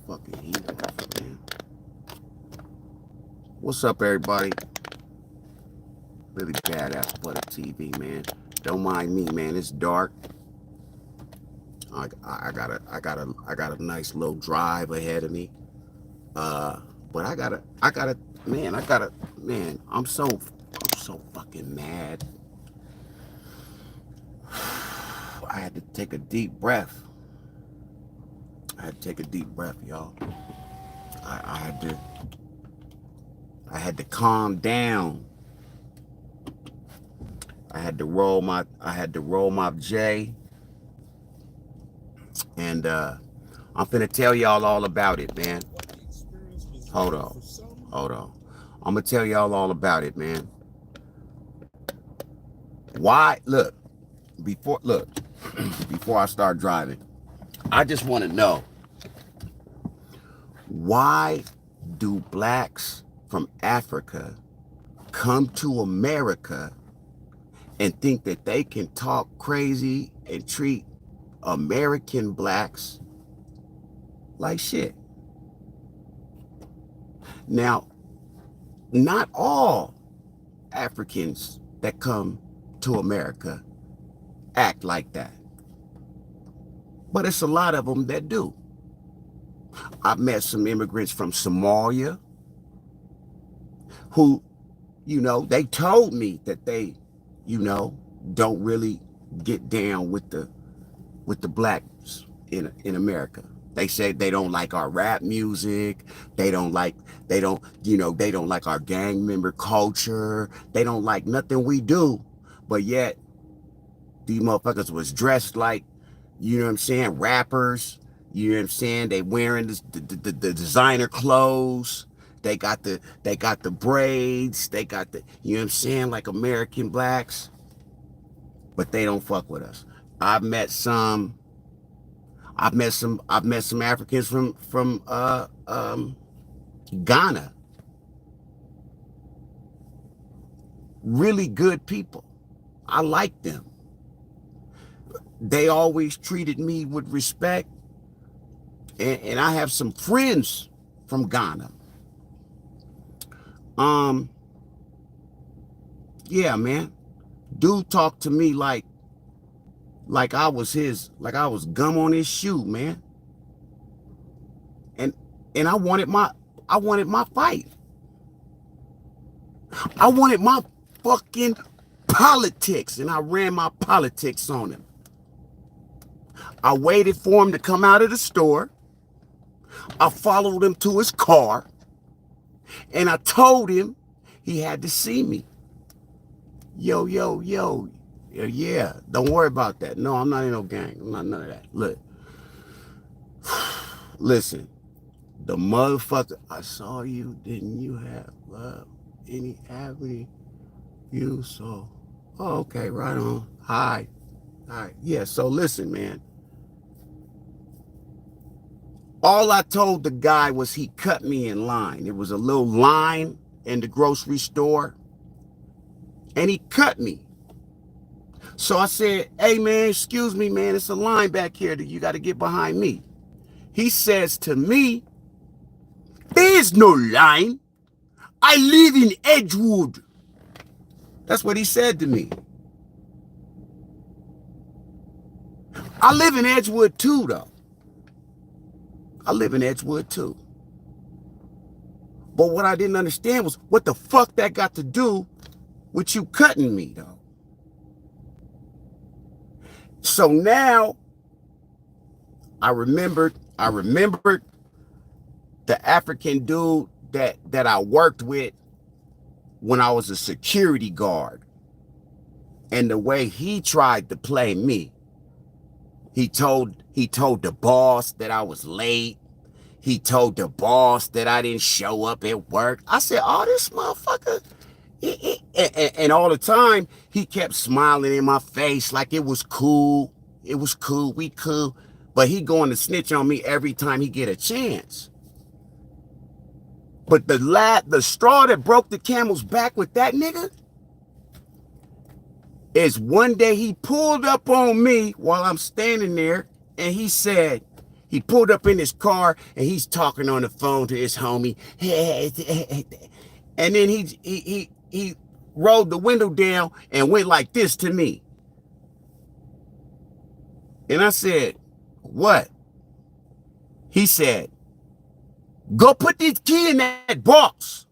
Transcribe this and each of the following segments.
fucking heat off, man. What's up, everybody? Really badass for the TV, man. Don't mind me, man. It's dark. I got a nice little drive ahead of me. But man. I'm so fucking mad. I had to take a deep breath. I had to take a deep breath, y'all. I, I had to, I had to calm down. I had to roll my J, and I'm finna tell y'all all about it, man. Hold on, hold on. I'm gonna tell y'all all about it, man. Why? Look, before I start driving, I just want to know, why do blacks from Africa come to America and think that they can talk crazy and treat American blacks like shit? Now, not all Africans that come to America act like that, but it's a lot of them that do. I've met some immigrants from Somalia who, they told me that they, don't really get down with the blacks in America. They say they don't like our rap music. They don't like our gang member culture. They don't like nothing we do. But yet these motherfuckers was dressed like, you know what I'm saying, rappers. You know what I'm saying? They wearing the designer clothes. They got the braids. They got you know what I'm saying, like American blacks. But they don't fuck with us. I've met some Africans from Ghana. Really good people. I like them. They always treated me with respect. And I have some friends from Ghana. Yeah, man. Dude talked to me like I was gum on his shoe, man. And I wanted my fight. I wanted my fucking politics, and I ran my politics on him. I waited for him to come out of the store. I followed him to his car, and I told him he had to see me. Yo. Yeah, don't worry about that. No, I'm not in no gang. I'm not none of that. Look. Listen. The motherfucker, I saw you, didn't you have any avenue you saw? Oh, okay, right on. Hi. All right. Yeah, so listen, man. All I told the guy was he cut me in line. It was a little line in the grocery store, and he cut me. So I said, hey, man, excuse me, man, it's a line back here that you got to get behind me. He says to me, there's no line. I live in Edgewood. That's what he said to me. I live in Edgewood too, though. I live in Edgewood too. But what I didn't understand was what the fuck that got to do with you cutting me, though. So now I remembered the African dude that I worked with when I was a security guard, and the way he tried to play me. He told the boss that I was late. He told the boss that I didn't show up at work. I said, oh, this motherfucker. And all the time, he kept smiling in my face like it was cool. It was cool. We cool. But he going to snitch on me every time he get a chance. But the straw that broke the camel's back with that nigga is one day he pulled up on me while I'm standing there, and he said, He pulled up in his car and he's talking on the phone to his homie. And then he rolled the window down and went like this to me. And I said, what? He said, go put this key in that box.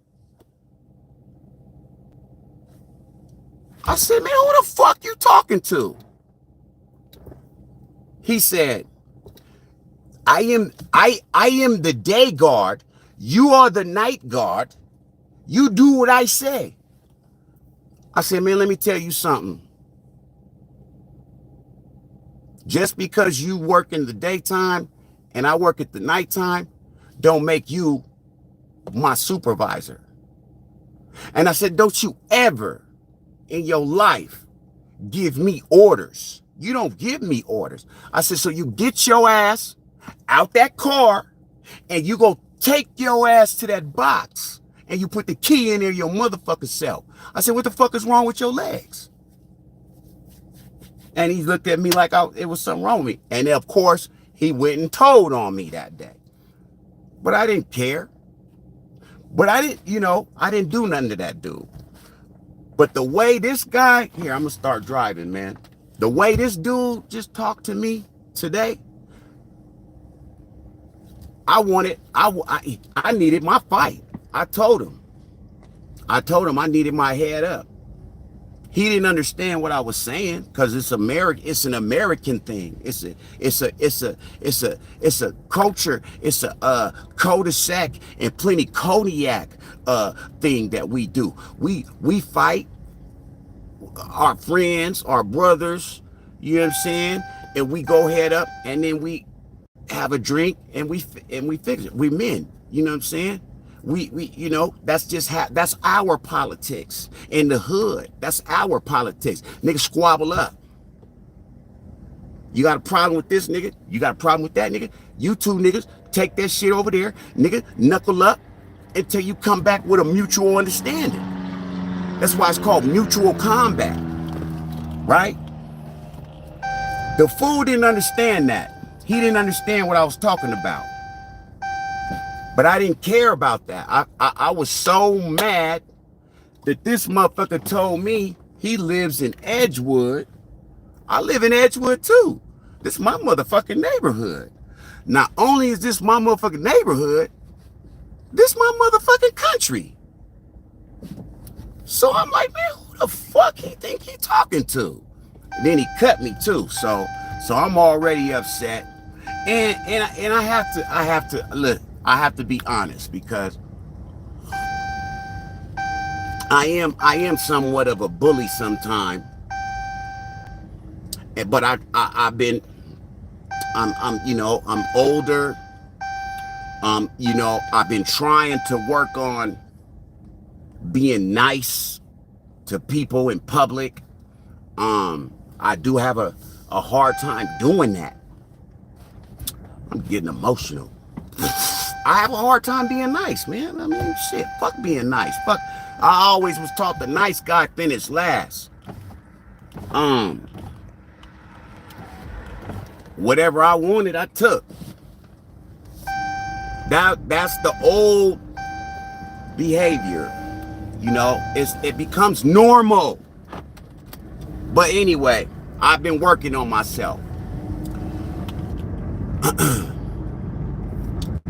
I said, man, who the fuck you talking to? He said, I am the day guard. You are the night guard. You do what I say. I said, man, let me tell you something. Just because you work in the daytime and I work at the nighttime, don't make you my supervisor. And I said, don't you ever in your life give me orders. You don't give me orders. I said, so you get your ass out that car and you go take your ass to that box and you put the key in there your motherfucking self. I said, what the fuck is wrong with your legs? And he looked at me like it was something wrong with me. And of course, he went and told on me that day. But I didn't care. But I didn't do nothing to that dude. But the way this guy, here, I'm going to start driving, man. The way this dude just talked to me today, I needed my fight. I told him I needed my head up. He didn't understand what I was saying because it's American. It's an American thing. It's a culture. It's a cul-de-sac and plenty cognac thing that we do. We fight our friends, our brothers. You know what I'm saying? And we go head up, and then we have a drink, and we fix it. We men. You know what I'm saying? We that's our politics in the hood. That's our politics. Niggas squabble up. You got a problem with this nigga? You got a problem with that nigga? You two niggas take that shit over there, nigga, knuckle up until you come back with a mutual understanding. That's why it's called mutual combat, right? The fool didn't understand that. He didn't understand what I was talking about. But I didn't care about that. I was so mad that this motherfucker told me he lives in Edgewood. I live in Edgewood too. This is my motherfucking neighborhood. Not only is this my motherfucking neighborhood, this my motherfucking country. So I'm like, man, who the fuck he think he talking to? And then he cut me too. So I'm already upset. And I have to look. I have to be honest because I am somewhat of a bully sometimes. But I'm older. I've been trying to work on being nice to people in public. I do have a hard time doing that. I'm getting emotional. I have a hard time being nice, man. I mean, shit, fuck being nice. Fuck, I always was taught the nice guy finished last. Whatever I wanted, I took. That's the old behavior. It becomes normal. But anyway, I've been working on myself.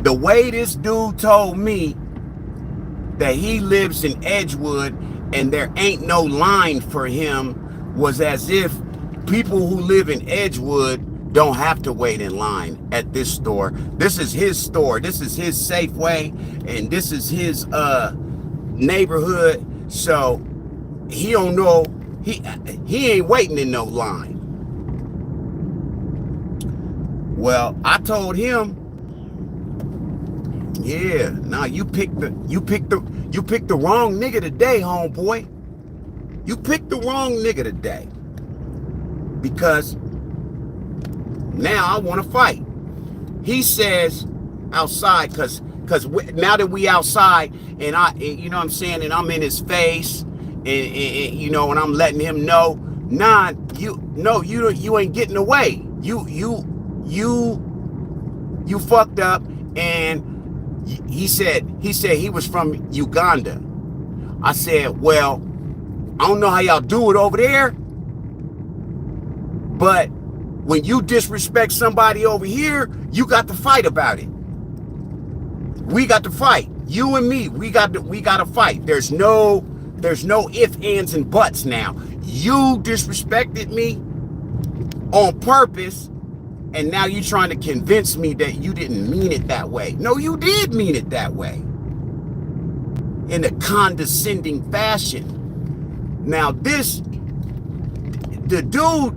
The way this dude told me that he lives in Edgewood and there ain't no line for him was as if people who live in Edgewood don't have to wait in line at this store. This is his store. This is his Safeway, and this is his neighborhood. So he don't know. He ain't waiting in no line. Well, I told him, yeah, nah, you picked the wrong nigga today, homeboy. You picked the wrong nigga today. Because now I want to fight. He says outside, cause now that we outside and you know what I'm saying, and I'm in his face, and and I'm letting him know, nah, you ain't getting away. You You fucked up. And he said he was from Uganda. I said, well, I don't know how y'all do it over there, but when you disrespect somebody over here, you got to fight about it. We got to fight. You and me, we got to fight. There's no ifs, ands, and buts now. You disrespected me on purpose, and now you're trying to convince me that you didn't mean it that way. No, you did mean it that way. In a condescending fashion. Now the dude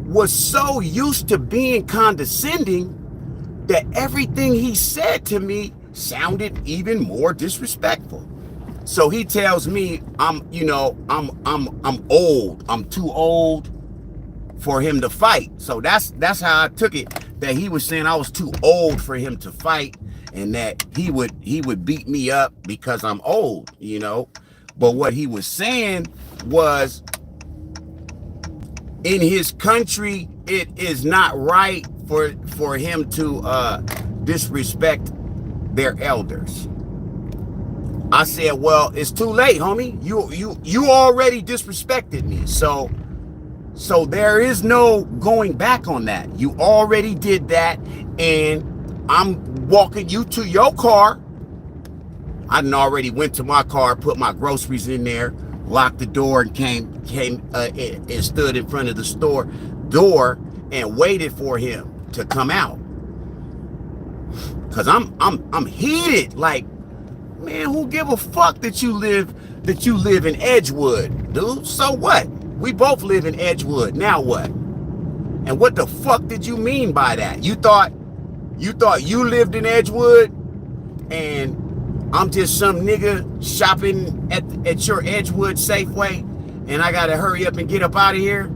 was so used to being condescending that everything he said to me sounded even more disrespectful. So he tells me I'm old. I'm too old for him to fight. So that's how I took it, that he was saying I was too old for him to fight, and that he would beat me up because I'm old, But what he was saying was, in his country, it is not right for him to disrespect their elders. I said, well, it's too late, homie. You already disrespected me. So there is no going back on that. You already did that, and I'm walking you to your car. I done already went to my car, put my groceries in there, locked the door, and came and stood in front of the store door and waited for him to come out. Cause I'm heated. Like, man, who give a fuck that you live in Edgewood, dude? So what? We both live in Edgewood. Now what? And what the fuck did you mean by that? You thought you lived in Edgewood and I'm just some nigga shopping at your Edgewood Safeway and I gotta hurry up and get up out of here?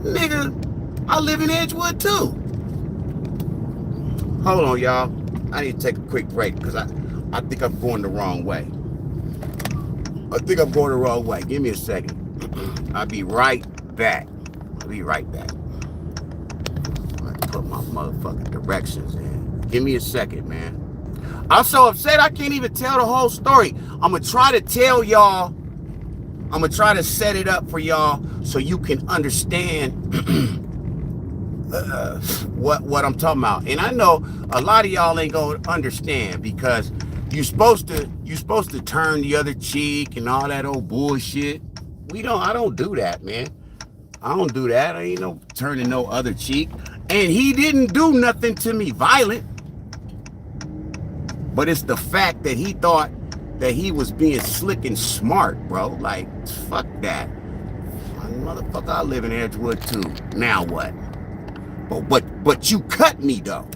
Nigga, I live in Edgewood too. Hold on, y'all. I need to take a quick break because I think I'm going the wrong way. Give me a second. I'll be right back. I'll put my motherfucking directions in. Give me a second, man. I'm so upset I can't even tell the whole story. I'm going to try to tell y'all. I'm going to try to set it up for y'all so you can understand what I'm talking about. And I know a lot of y'all ain't going to understand because you're supposed to turn the other cheek and all that old bullshit. I don't do that, man. I don't do that. I ain't no turning no other cheek. And he didn't do nothing to me violent. But it's the fact that he thought that he was being slick and smart, bro. Like, fuck that. Motherfucker, I live in Edgewood too. Now what? But you cut me though.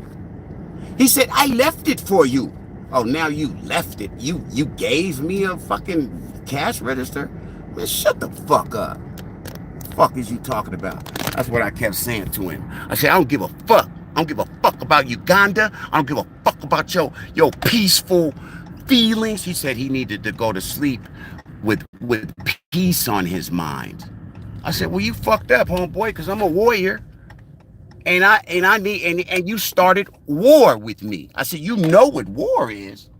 He said, I left it for you. Oh, now you left it. You gave me a fucking cash register? Man, shut the fuck up. Fuck is you talking about? That's what I kept saying to him. I said, I don't give a fuck. I don't give a fuck about Uganda. I don't give a fuck about your peaceful feelings. He said he needed to go to sleep with peace on his mind. I said, well, you fucked up, homeboy, because I'm a warrior. And you started war with me. I said, you know what war is.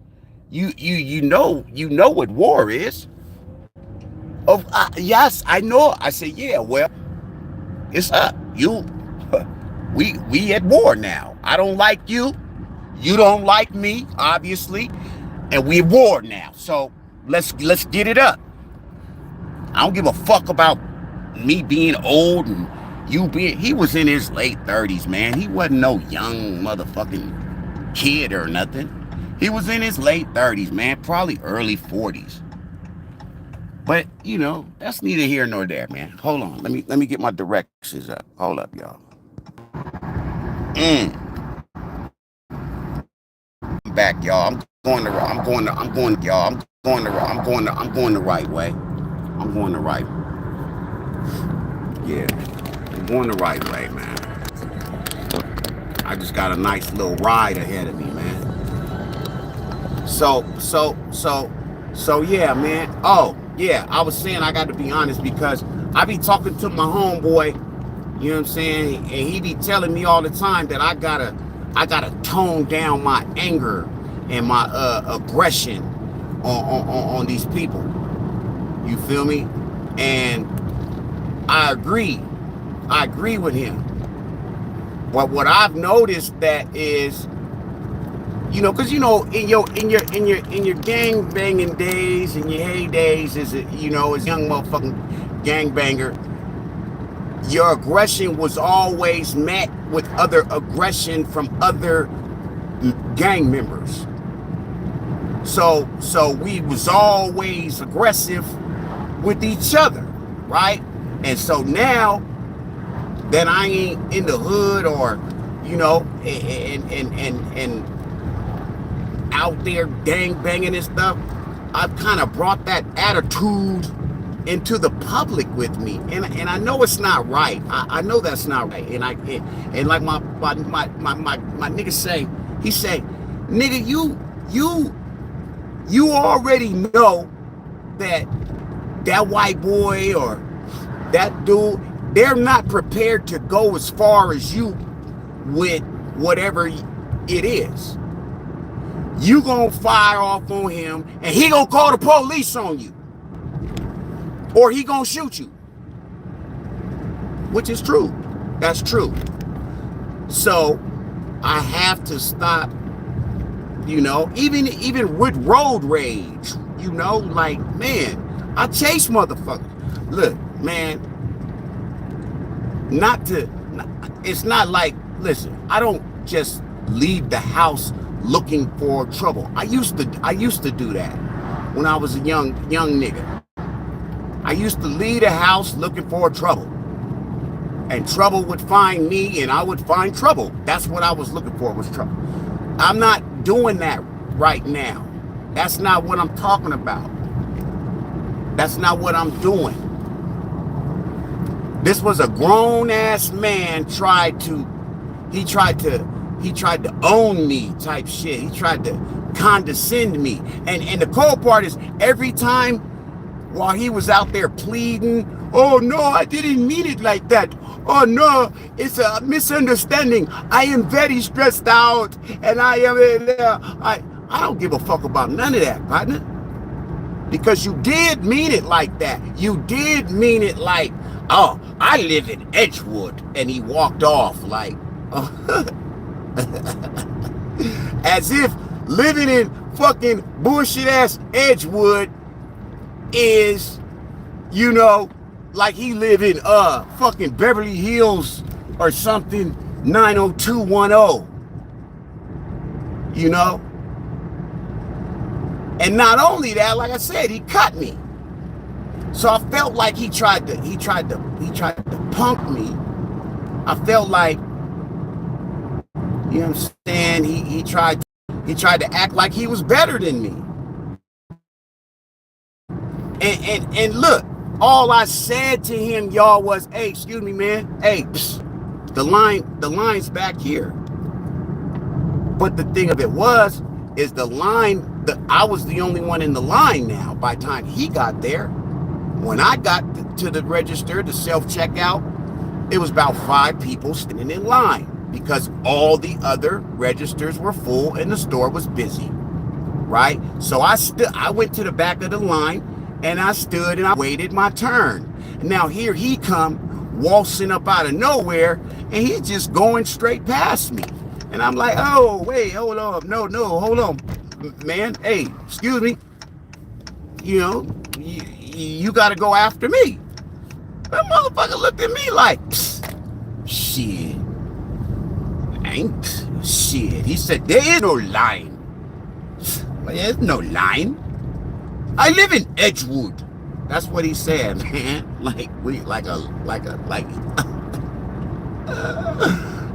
You know what war is. Oh, yes, I know. I said, yeah, well, it's up. We at war now. I don't like you. You don't like me, obviously. And we at war now. So let's get it up. I don't give a fuck about me being old and you being... He was in his late 30s, man. He wasn't no young motherfucking kid or nothing. He was in his late 30s, man. Probably early 40s. But, that's neither here nor there, man. Hold on. Let me get my directions up. Hold up, y'all. I'm back, y'all. I'm going the right way. I'm going the right. Yeah. I'm going the right way, man. I just got a nice little ride ahead of me, man. So yeah, man. Oh, yeah, I was saying I got to be honest because I be talking to my homeboy You know what I'm saying? And he be telling me all the time that I gotta tone down my anger and my aggression on these people. You feel me? And I agree. I agree with him. But what I've noticed that is, you know, because you know, in your gang banging days, in your heydays, as as young motherfucking gang banger, your aggression was always met with other aggression from other gang members. So we was always aggressive with each other, right? And so now that I ain't in the hood, or and out there gang banging and stuff, I've kind of brought that attitude into the public with me, and I know it's not right. I know that's not right, and like my nigga say, he say, nigga, you already know that white boy or that dude, they're not prepared to go as far as you with whatever it is. You gonna fire off on him, and he gonna call the police on you, or he gonna shoot you, which is true. That's true. So I have to stop, even with road rage, like, man, I chase motherfuckers. Look, man, it's not like, listen, I don't just leave the house looking for trouble. I used to do that when I was a young nigga. I used to leave the house looking for trouble, and trouble would find me, and I would find trouble. That's what I was looking for, was trouble. I'm not doing that right now. That's not what I'm talking about. That's not what I'm doing. This was a grown ass man he tried to own me type shit. He tried to condescend me. And the cold part is, every time while he was out there pleading, oh no, I didn't mean it like that. Oh no, it's a misunderstanding. I am very stressed out, and I don't give a fuck about none of that, partner. Because you did mean it like that. You did mean it like, oh, I live in Edgewood, and he walked off like, as if living in fucking bullshit ass Edgewood is, like he live in fucking Beverly Hills or something, 90210. And not only that, like I said, he cut me. So I felt like he tried to punk me. I felt like, you know what I'm saying, he tried to act like he was better than me. And look, all I said to him, y'all, was, hey, excuse me, man. Hey, the line's back here. But the thing of it is the line, I was the only one in the line now by the time he got there. When I got to the register, the self-checkout, it was about 5 people standing in line because all the other registers were full and the store was busy, right? So I went to the back of the line, and I stood and I waited my turn. Now here he come waltzing up out of nowhere, and he's just going straight past me. And I'm like, oh, wait, hold on. No, hold on, man. Hey, excuse me. You got to go after me. That motherfucker looked at me like, shit. Ain't shit. He said, there is no line. Well, there's no line. I live in Edgewood. That's what he said, man.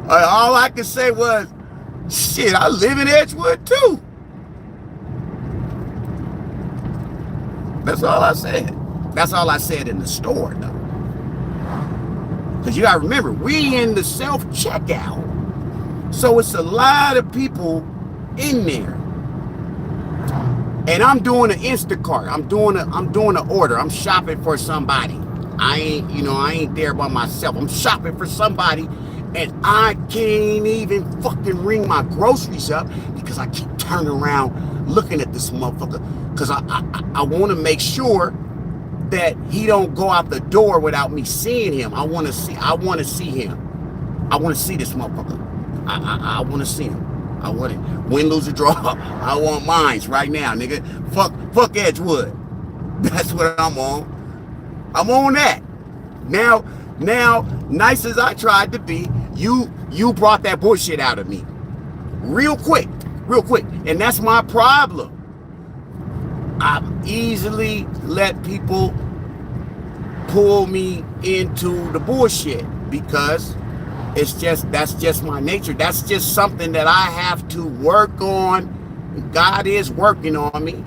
All I could say was, shit, I live in Edgewood too. That's all I said. That's all I said in the store, though. Because you gotta remember, we in the self-checkout. So it's a lot of people in there. And I'm doing an Instacart. I'm doing an order. I'm shopping for somebody. I ain't there by myself. I'm shopping for somebody, and I can't even fucking ring my groceries up because I keep turning around looking at this motherfucker because I want to make sure that he don't go out the door without me seeing him. I want to see him. I want to see this motherfucker. I want to see him. I want it. Win, lose, or draw. I want mines right now, nigga. Fuck Edgewood. That's what I'm on. I'm on that. Now, nice as I tried to be, you brought that bullshit out of me. Real quick. And that's my problem. I easily let people pull me into the bullshit because that's just my nature. That's just something that I have to work on. God is working on me.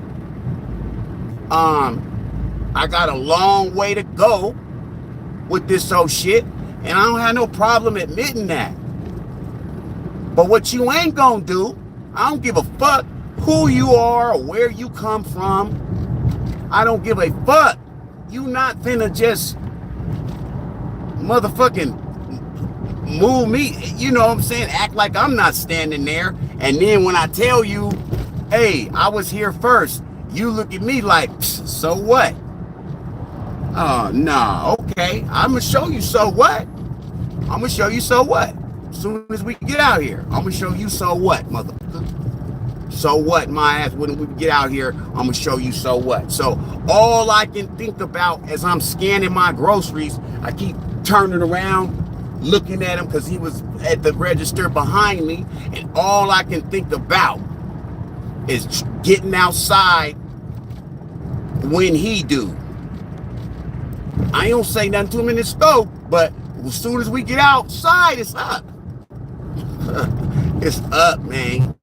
I got a long way to go with this old shit, and I don't have no problem admitting that. But what you ain't gonna do, I don't give a fuck who you are or where you come from. I don't give a fuck. You not finna just motherfucking move me, you know what I'm saying? Act like I'm not standing there. And then when I tell you, hey, I was here first, you look at me like, so what? Oh, no, okay. I'm gonna show you so what? I'm gonna show you so what? As soon as we get out here, I'm gonna show you so what, motherfucker. So what, my ass, when we get out here, I'm gonna show you so what. So all I can think about as I'm scanning my groceries, I keep turning around, looking at him because he was at the register behind me, and all I can think about is getting outside when he do. I ain't gonna say nothing to him in the stove, but as soon as we get outside, it's up. It's up, man.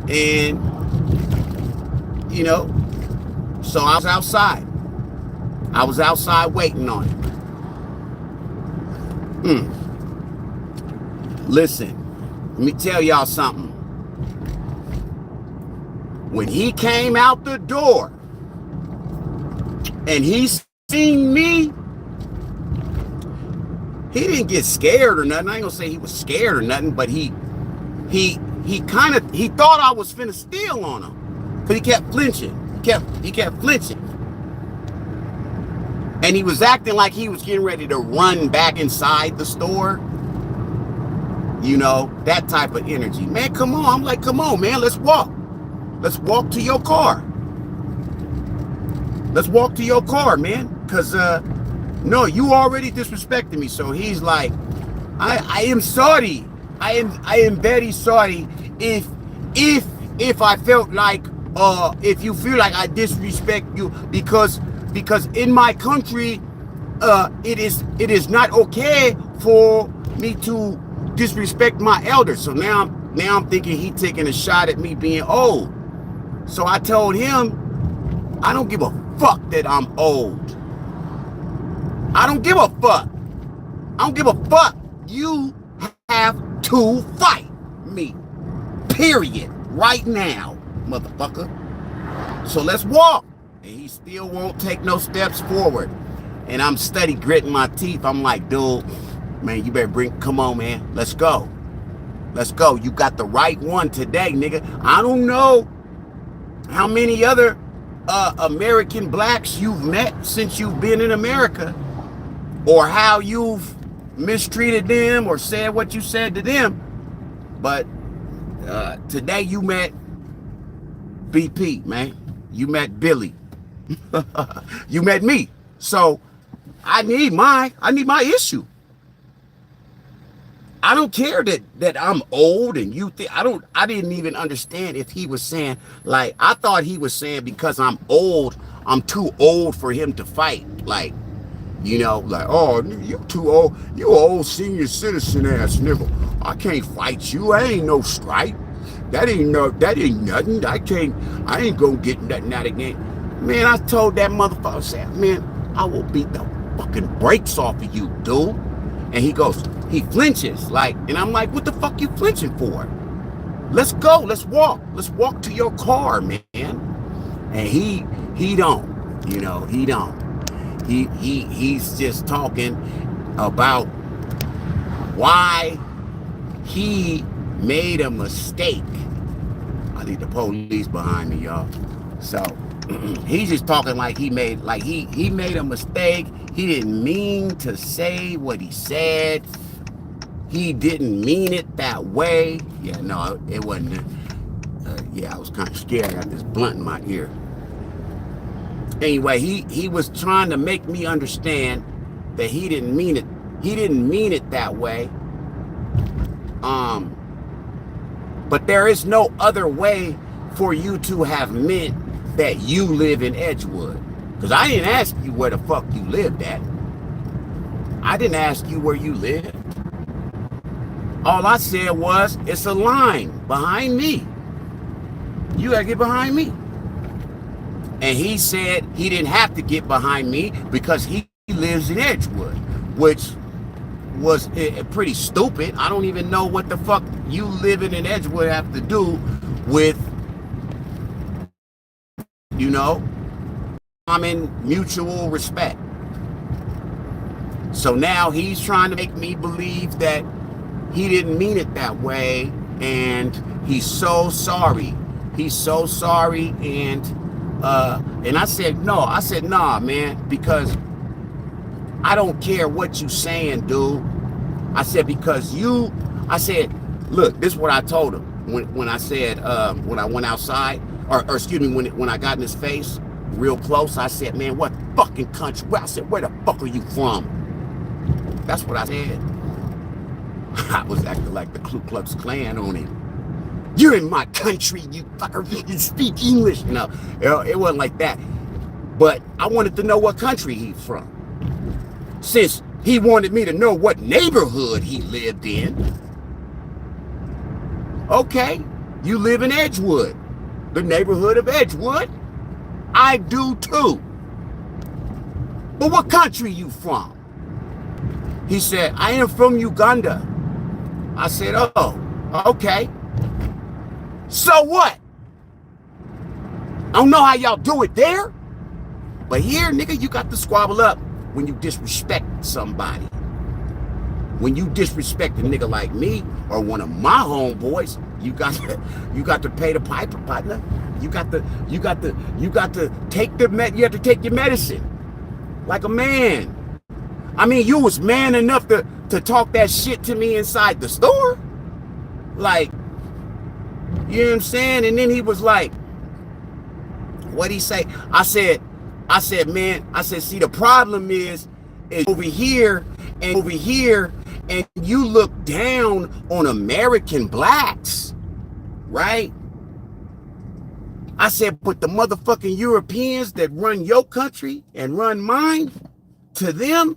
And, you know, so I was outside. I was outside waiting on him. Listen, let me tell y'all something. When he came out the door and he seen me, he didn't get scared or nothing. I ain't gonna say he was scared or nothing, but he thought I was finna steal on him. But he kept flinching. He kept flinching. And he was acting like he was getting ready to run back inside the store. You know, that type of energy. Man, come on. I'm like, come on, man, let's walk. Let's walk to your car. Let's walk to your car, man. Because, no, you already disrespected me. So he's like, I am sorry. I am very sorry if I felt like, if you feel like I disrespect you, because in my country, it is not okay for me to disrespect my elders. So now I'm thinking he taking a shot at me being old. So I told him, I don't give a fuck that I'm old. I don't give a fuck. I don't give a fuck. You have to fight me. Period. Right now, motherfucker. So let's walk. And he still won't take no steps forward. And I'm steady gritting my teeth. I'm like, dude, man, you better come on, man. Let's go. Let's go. You got the right one today, nigga. I don't know how many other American blacks you've met since you've been in America, or how you've mistreated them or said what you said to them. But today you met BP, man. You met Billy. You met me. So I need my issue. I don't care that I'm old and you think I didn't even understand if he was saying, like, I thought he was saying because I'm old, I'm too old for him to fight. Like, you know, like, oh, you too old, you old senior citizen ass nigga. I can't fight you. I ain't no stripe. That ain't nothing. I ain't gonna get nothing out again. Man, I told that motherfucker, I said, man, I will beat the fucking brakes off of you, dude. And he flinches, like, and I'm like, what the fuck you flinching for? Let's go, let's walk to your car, man. And he don't, you know, he don't. He's just talking about why he made a mistake. I need the police behind me, y'all. So he's just talking like he made a mistake. He didn't mean to say what he said. He didn't mean it that way. Yeah, no, it wasn't. Yeah, I was kind of scared. I got this blunt in my ear. Anyway, he was trying to make me understand that he didn't mean it. He didn't mean it that way. But there is no other way for you to have meant that you live in Edgewood. Because I didn't ask you where the fuck you lived at. I didn't ask you where you lived. All I said was, it's a line behind me. You gotta get behind me. And he said he didn't have to get behind me because he lives in Edgewood, which was pretty stupid. I don't even know what the fuck you living in Edgewood have to do with, you know, common mutual respect. So now he's trying to make me believe that he didn't mean it that way, and he's so sorry. He's so sorry, and I said no. I said nah, man, because I don't care what you saying, dude. I said because I said, look, this is what I told him when I said when I went outside, or excuse me, when I got in his face real close. I said, man, what fucking country? I said, where the fuck are you from? That's what I said. I was acting like the Ku Klux Klan on him. You're in my country, you fucker. You can speak English. No, it wasn't like that. But I wanted to know what country he's from. Since he wanted me to know what neighborhood he lived in. Okay, you live in Edgewood, the neighborhood of Edgewood. I do too. But what country you from? He said, I am from Uganda. I said, oh, okay. So what? I don't know how y'all do it there, but here, nigga, you got to squabble up when you disrespect somebody. When you disrespect a nigga like me or one of my homeboys, you got to pay the piper, partner. You have to take your medicine like a man. I mean, you was man enough to talk that shit to me inside the store. Like, you know what I'm saying? And then he was like, what'd he say? I said, man, see, the problem is over here, and you look down on American blacks, right? I said, but the motherfucking Europeans that run your country and run mine, to them,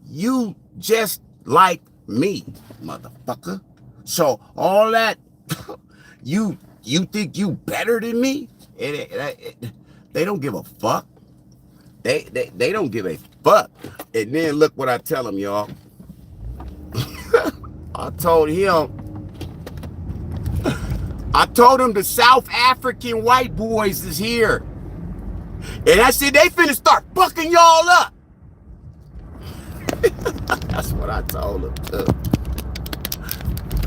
you just like me, motherfucker. So all that, you think you better than me? They don't give a fuck. They don't give a fuck. And then look what I tell them, y'all. I told him the South African white boys is here. And I said, they finna start fucking y'all up. That's what I told him too.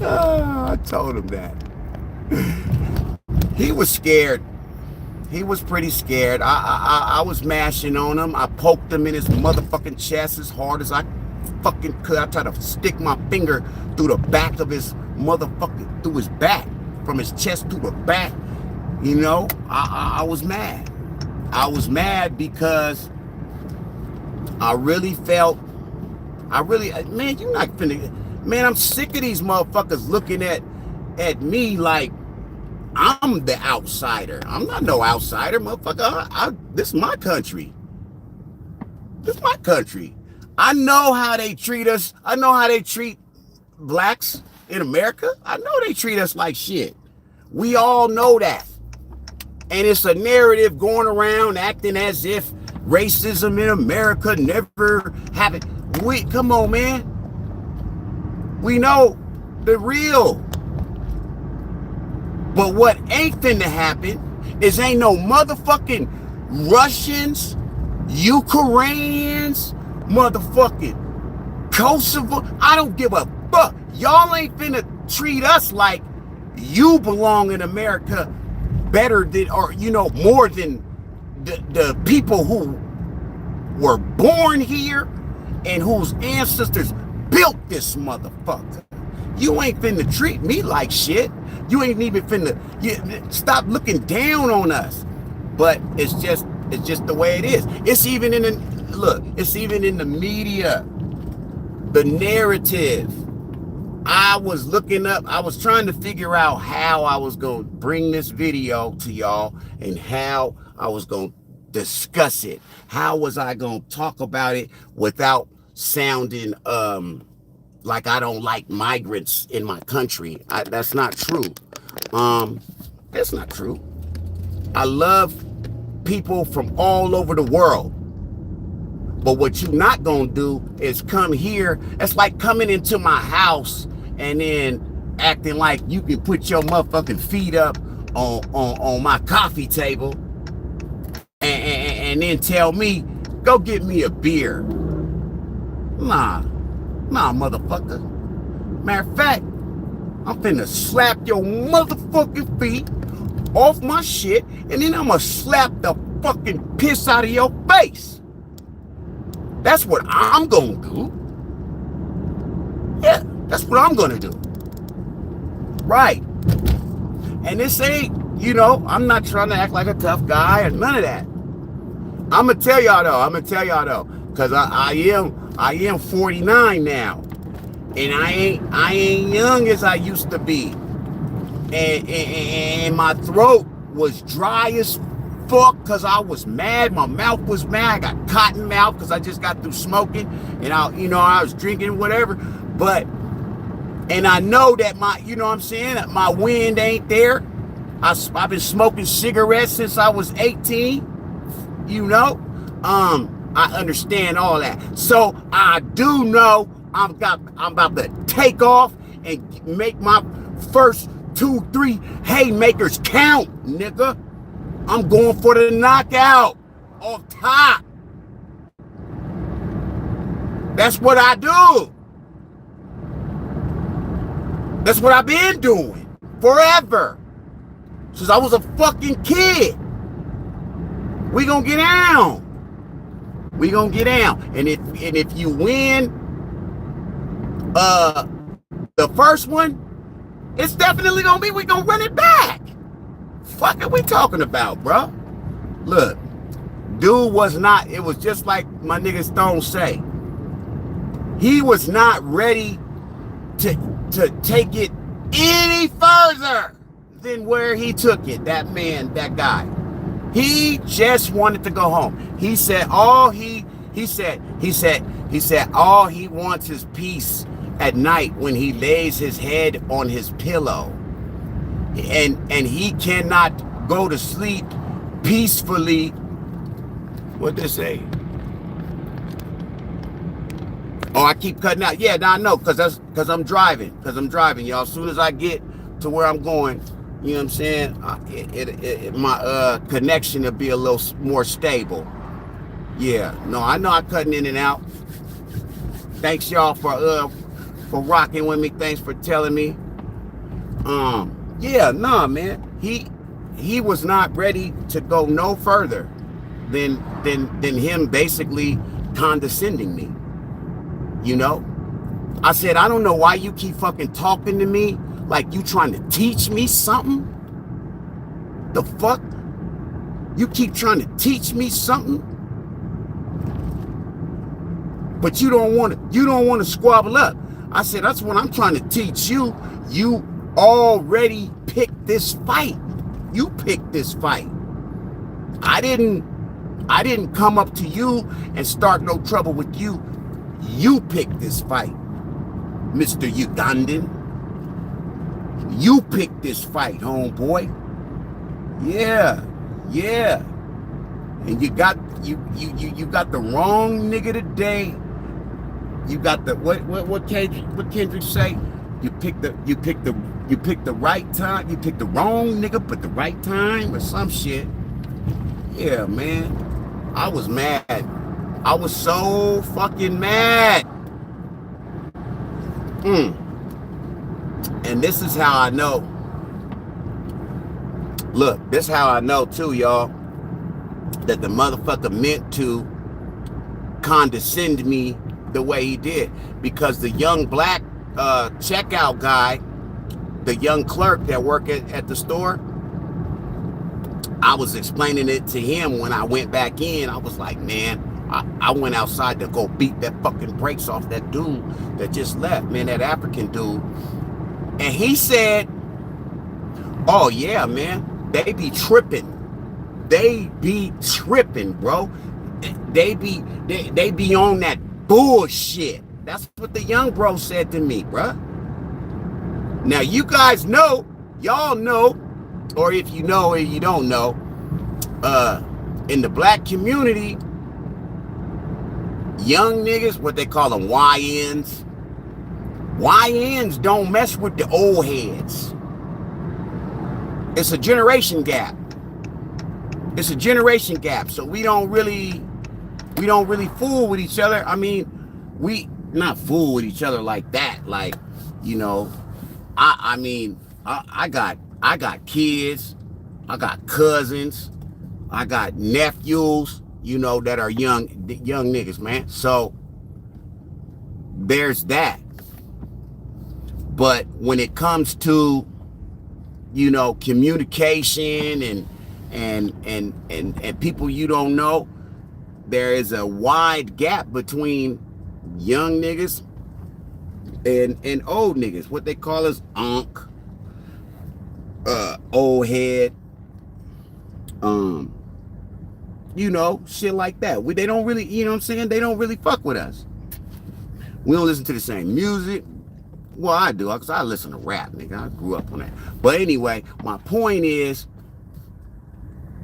I told him that. He was scared. He was pretty scared. I was mashing on him. I poked him in his motherfucking chest as hard as I fucking could. I tried to stick my finger through the back of his motherfucking, through his back, from his chest to the back. You know, I was mad. I was mad because I really felt, man, you're not finna, man, I'm sick of these motherfuckers looking at me like I'm the outsider. I'm not no outsider, motherfucker. This is my country. This is my country. I know how they treat us. I know how they treat blacks in America. I know they treat us like shit. We all know that. And it's a narrative going around acting as if racism in America never happened. Come on, man. We know the real. But what ain't finna happen is ain't no motherfucking Russians Ukrainians, motherfucking Kosovo. I don't give a fuck. Y'all ain't finna treat us like you belong in America better than, or more than the people who were born here and whose ancestors built this motherfucker. You ain't finna treat me like shit. You ain't even finna stop looking down on us. But it's just the way it is. It's even in the media, the narrative. I was trying to figure out how I was going to bring this video to y'all and how I was going to discuss it. How was I going to talk about it without sounding like I don't like migrants in my country. That's not true. That's not true. I love people from all over the world. But what you not gonna do is come here. It's like coming into my house and then acting like you can put your motherfucking feet up on my coffee table and then tell me, go get me a beer. Nah, motherfucker. Matter of fact, I'm finna slap your motherfucking feet off my shit, and then I'm gonna slap the fucking piss out of your face. That's what I'm gonna do. Yeah, that's what I'm gonna do. Right. And this ain't, I'm not trying to act like a tough guy or none of that. I'm gonna tell y'all though, because I am 49 now. And I ain't young as I used to be. And my throat was dry as fuck because I was mad. My mouth was mad. I got cotton mouth because I just got through smoking, and I was drinking whatever. And I know that my wind ain't there. I've been smoking cigarettes since I was 18. I understand all that. So I do know I'm about to take off and make my first 2-3 haymakers count, nigga. I'm going for the knockout off top. That's what I do. That's what I've been doing forever. Since I was a fucking kid. We gonna get down. We gonna get down. And if you win the first one, it's definitely gonna be, we gonna run it back. Fuck are we talking about, bro? Look, dude was not, it was just like my nigga Stone say. He was not ready to take it any further than where he took it, that guy. He just wanted to go home. He said all he said all he wants is peace at night when he lays his head on his pillow. And he cannot go to sleep peacefully. What they say? Oh, I keep cutting out. Yeah, now I know, because I'm driving, y'all. As soon as I get to where I'm going, you know what I'm saying? My connection will be a little more stable. Yeah, no, I know I'm cutting in and out. Thanks y'all for rocking with me. Thanks for telling me. Yeah, nah, man. He was not ready to go no further than him basically condescending me. I said, I don't know why you keep fucking talking to me like you trying to teach me something. The fuck? You keep trying to teach me something, but you don't want to squabble up. I said, that's what I'm trying to teach you. You already picked this fight. You picked this fight. I didn't come up to you and start no trouble with you. You picked this fight, Mr. Ugandan. You picked this fight, homeboy. Yeah. And you got the wrong nigga today. You got the what Kendrick say? You picked the right time. You picked the wrong nigga, but the right time or some shit. Yeah, man. I was mad. I was so fucking mad. And this is how I know. Look, this is how I know too, y'all, that the motherfucker meant to condescend me the way he did. Because the young black checkout guy, the young clerk that worked at the store, I was explaining it to him when I went back in. I was like, man, I went outside to go beat that fucking brakes off that dude that just left, man, that African dude. And he said, oh yeah, man, they be tripping. They be tripping, bro. They be on that bullshit. That's what the young bro said to me, bro. Now you guys know, y'all know, or if you know or you don't know, in the black community, young niggas, what they call them, YNs don't mess with the old heads. It's a generation gap. It's a generation gap. So we don't really fool with each other. I mean, we not fool with each other like that. Like, you know, I mean, I got kids, I got cousins, I got nephews, you know, that are young niggas, man. So there's that. But when it comes to, you know, communication and people you don't know, there is a wide gap between young niggas and old niggas. What they call us unk, old head, you know, shit like that. They don't really, you know what I'm saying? They don't really fuck with us. We don't listen to the same music. Well, I do, because I listen to rap, nigga. I grew up on that. But anyway, my point is,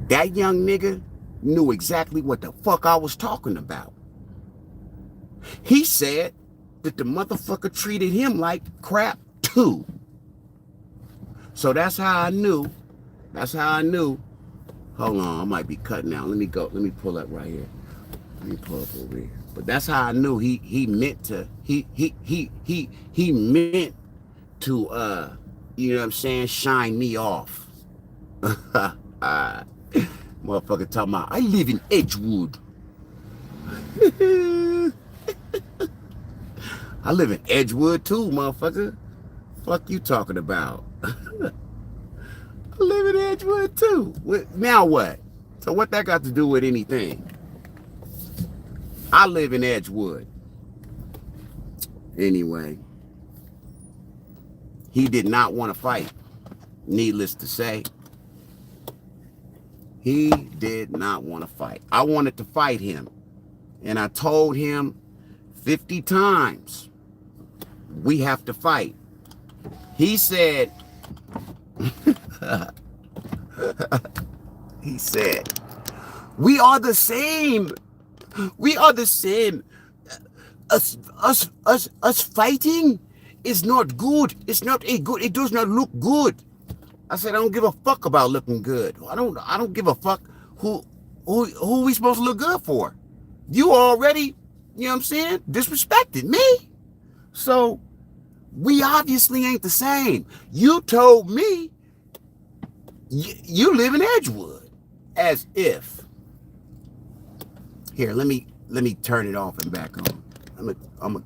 that young nigga knew exactly what the fuck I was talking about. He said that the motherfucker treated him like crap too. So that's how I knew. That's how I knew. Hold on, I might be cutting out. Let me go. Let me pull up right here. Let me pull up over here. But that's how I knew he meant to. He meant to you know what I'm saying, shine me off. Motherfucker talking about, I live in Edgewood. I live in Edgewood too, motherfucker. Fuck you talking about? I live in Edgewood too. Now what? So what that got to do with anything? I live in Edgewood. Anyway, he did not want to fight. Needless to say, he did not want to fight. I wanted to fight him. And I told him 50 times, we have to fight. He said, he said, we are the same. We are the same. Us fighting is not good. It's not a good. It does not look good. I said, I don't give a fuck about looking good. I don't give a fuck who we supposed to look good for. You already, you know what I'm saying, disrespected me. So we obviously ain't the same. You told me you live in Edgewood. As if. Here, let me turn it off and back on. I'm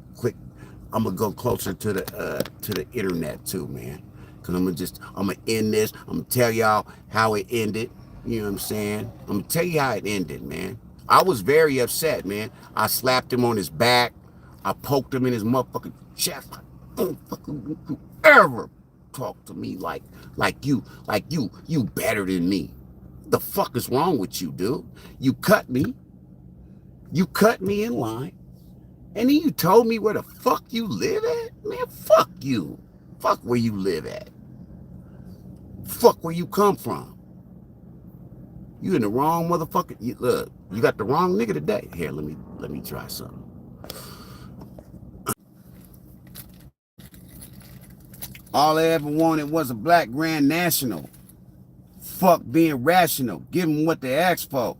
gonna go closer to the internet too, man. Cause I'm gonna end this. I'm gonna tell y'all how it ended. You know what I'm saying? I'm gonna tell you how it ended, man. I was very upset, man. I slapped him on his back. I poked him in his motherfucking chest. I don't fucking ever talk to me like you better than me. The fuck is wrong with you, dude? You cut me. You cut me in line. And then you told me where the fuck you live at? Man, fuck you. Fuck where you live at. Fuck where you come from. You in the wrong motherfucker. Look, you got the wrong nigga today. Here, let me try something. All I ever wanted was a black Grand National. Fuck being rational. Give them what they asked for.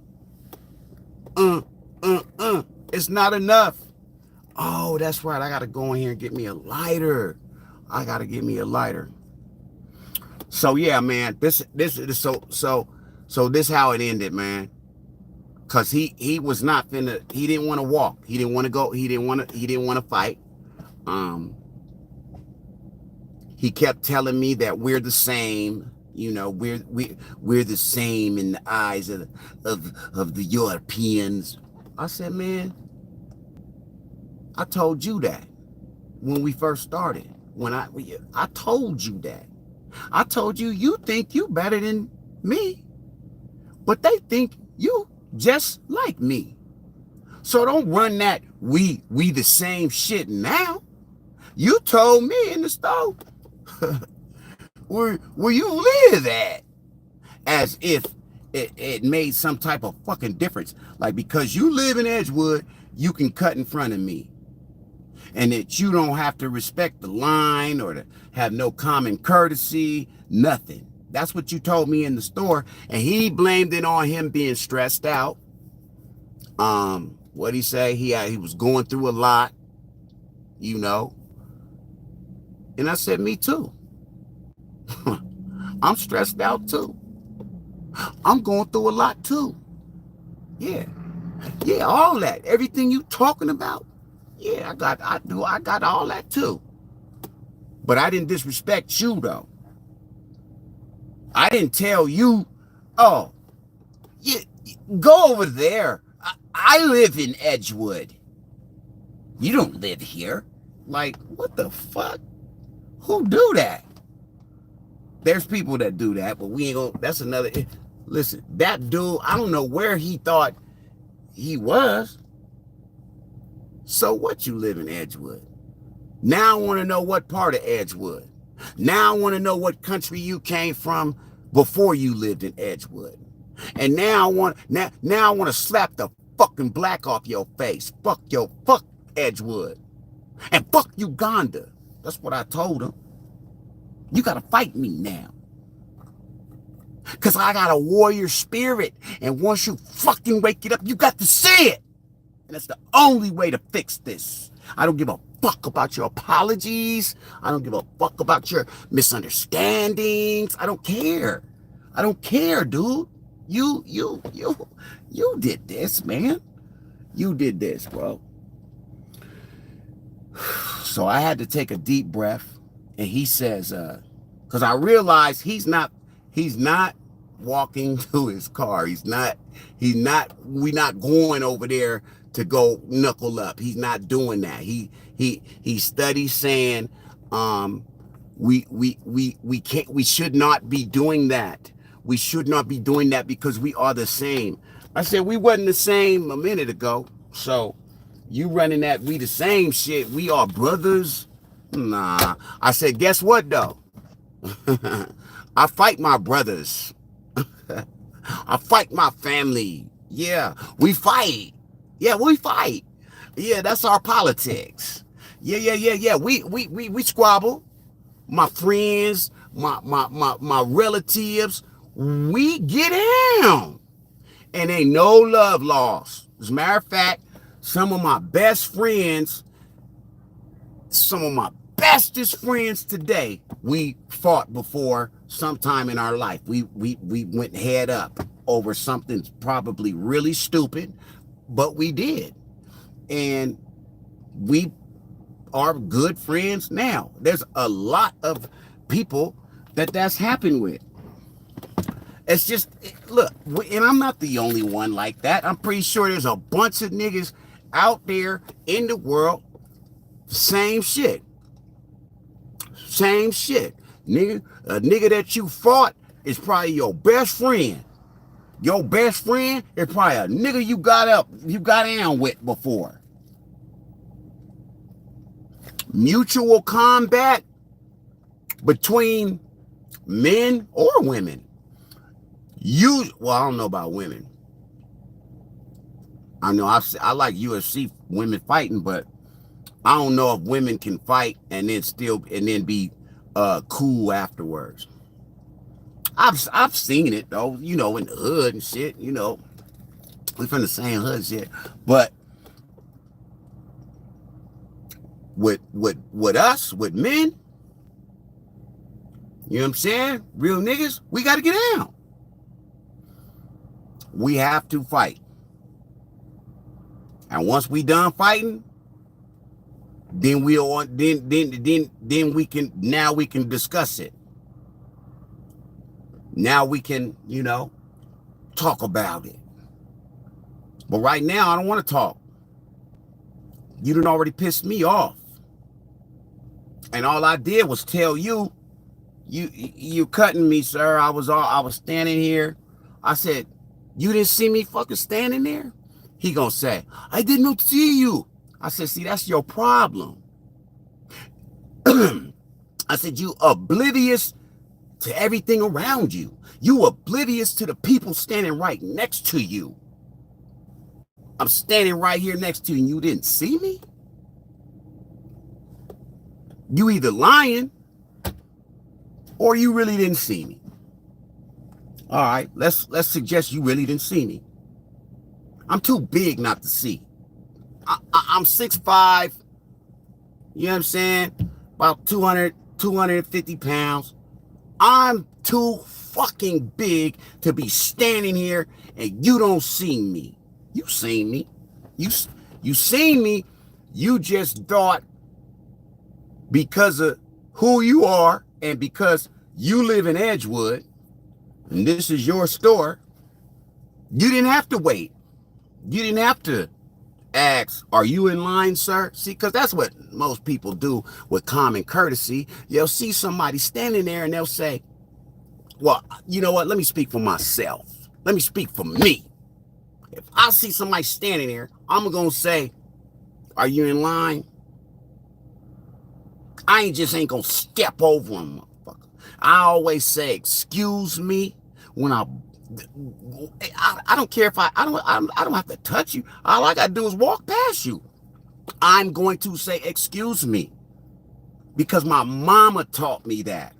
It's not enough. Oh, that's right. I gotta go in here and get me a lighter. I gotta get me a lighter. So yeah, man. So this how it ended, man. Cause he was not finna. He didn't want to walk. He didn't want to go. He didn't want to fight. Um, he kept telling me that we're the same. You know, we're the same in the eyes of the Europeans. I said, man, I told you that when we first started. I told you that. I told you you think you better than me, but they think you just like me. So don't run that we the same shit now. You told me in the store where you live at, as if it made some type of fucking difference. Like, because you live in Edgewood, you can cut in front of me. And that you don't have to respect the line or to have no common courtesy, nothing. That's what you told me in the store. And he blamed it on him being stressed out. What'd he say? He was going through a lot, you know. And I said, me too. I'm stressed out too. I'm going through a lot too. Yeah. Yeah, all that. Everything you talking about. Yeah, I got all that too. But I didn't disrespect you though. I didn't tell you, oh, yeah, go over there. I live in Edgewood. You don't live here. Like, what the fuck? Who do that? There's people that do that, but we ain't gonna, that's another, listen, that dude, I don't know where he thought he was. So what, you live in Edgewood? Now I want to know what part of Edgewood. Now I want to know what country you came from before you lived in Edgewood. And now I want to slap the fucking black off your face. Fuck Edgewood. And fuck Uganda. That's what I told him. You got to fight me now. Because I got a warrior spirit. And once you fucking wake it up, you got to see it. And that's the only way to fix this. I don't give a fuck about your apologies. I don't give a fuck about your misunderstandings. I don't care. I don't care, dude. You did this, man. You did this, bro. So I had to take a deep breath. And he says, because I realized he's not walking to his car. We're not going over there to go knuckle up. He's not doing that. He studies saying, we should not be doing that. We should not be doing that because we are the same. I said, we wasn't the same a minute ago. So you running that we the same shit. We are brothers. Nah. I said, guess what though? I fight my brothers. I fight my family. Yeah, we fight. Yeah, we fight. Yeah, that's our politics. Yeah. We squabble. My friends, my relatives, we get down. And ain't no love lost. As a matter of fact, some of my bestest friends today, we fought before sometime in our life. We went head up over something probably really stupid, but we did. And we are good friends now. There's a lot of people that's happened with. It's just, look, and I'm not the only one like that. I'm pretty sure there's a bunch of niggas out there in the world, same shit. Same shit. Nigga, a nigga that you fought is probably your best friend. Your best friend is probably a nigga you got down with before. Mutual combat between men or women. Well, I don't know about women. I know I like UFC women fighting, but I don't know if women can fight and then be cool afterwards. I've seen it though, you know, in the hood and shit, you know. We from the same hood shit. But with us, with men, you know what I'm saying? Real niggas, we gotta get down. We have to fight. And once we done fighting, then we can discuss it. Now we can, talk about it. But right now, I don't want to talk. You done already pissed me off. And all I did was tell you, you cutting me, sir. I was standing here. I said, you didn't see me fucking standing there? He gonna say, I did not see you. I said, see, that's your problem. I said, you oblivious to everything around you. You oblivious to the people standing right next to you. I'm standing right here next to you and you didn't see me? You either lying or you really didn't see me. All right, let's suggest you really didn't see me. I'm too big not to see. I'm 6'5", you know what I'm saying? About 250 pounds. I'm too fucking big to be standing here and you don't see me. You seen me. You seen me. You just thought because of who you are and because you live in Edgewood and this is your store, you didn't have to wait. You didn't have to ask, are you in line, sir? See, because that's what most people do with common courtesy. You'll see somebody standing there and they'll say, well, you know what? Let me speak for myself. Let me speak for me. If I see somebody standing there, I'm going to say, are you in line? I ain't going to step over them, motherfucker. I always say, excuse me, when I don't care if I don't have to touch you. All I got to do is walk past you. I'm going to say, excuse me, because my mama taught me that.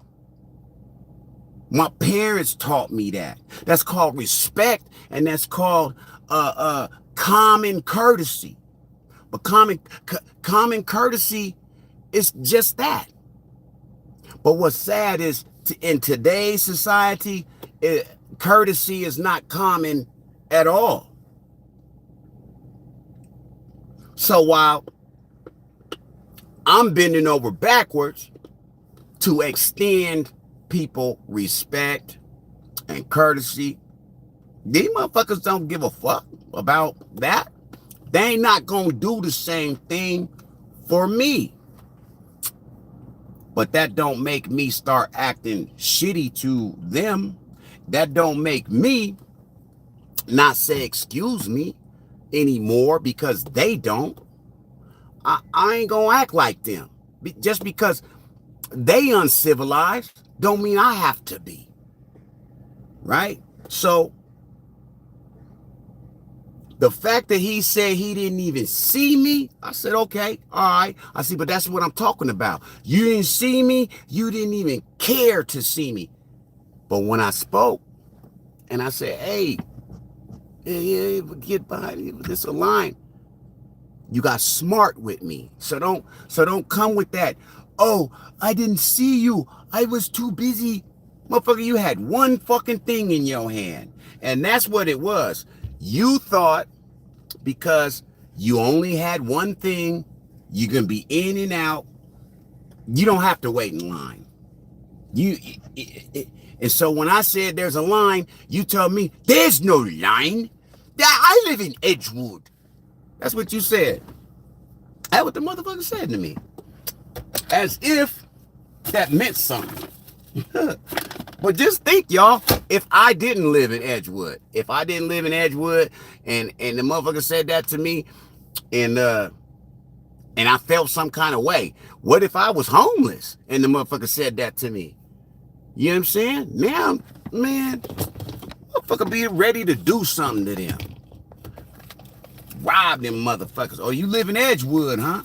My parents taught me that. That's called respect, and that's called common courtesy. But common courtesy is just that. But what's sad is in today's society, courtesy is not common at all. So while I'm bending over backwards to extend people respect and courtesy, these motherfuckers don't give a fuck about that. They ain't not gonna do the same thing for me. But that don't make me start acting shitty to them. That don't make me not say excuse me anymore because they don't. I ain't gonna act like them. Just because they uncivilized don't mean I have to be. Right? So the fact that he said he didn't even see me, I said, okay, all right. I see, but that's what I'm talking about. You didn't see me. You didn't even care to see me. But when I spoke and I said, hey, get behind this a line. You got smart with me. So don't come with that. Oh, I didn't see you. I was too busy. Motherfucker, you had one fucking thing in your hand. And that's what it was. You thought because you only had one thing, you can be in and out. You don't have to wait in line. And so when I said there's a line, you tell me there's no line. I live in Edgewood. That's what you said. That's what the motherfucker said to me. As if that meant something. But just think, y'all, if I didn't live in Edgewood, and the motherfucker said that to me, and I felt some kind of way. What if I was homeless and the motherfucker said that to me? You know what I'm saying? Now, man, motherfucker be ready to do something to them. Rob them motherfuckers. Oh, you live in Edgewood, huh?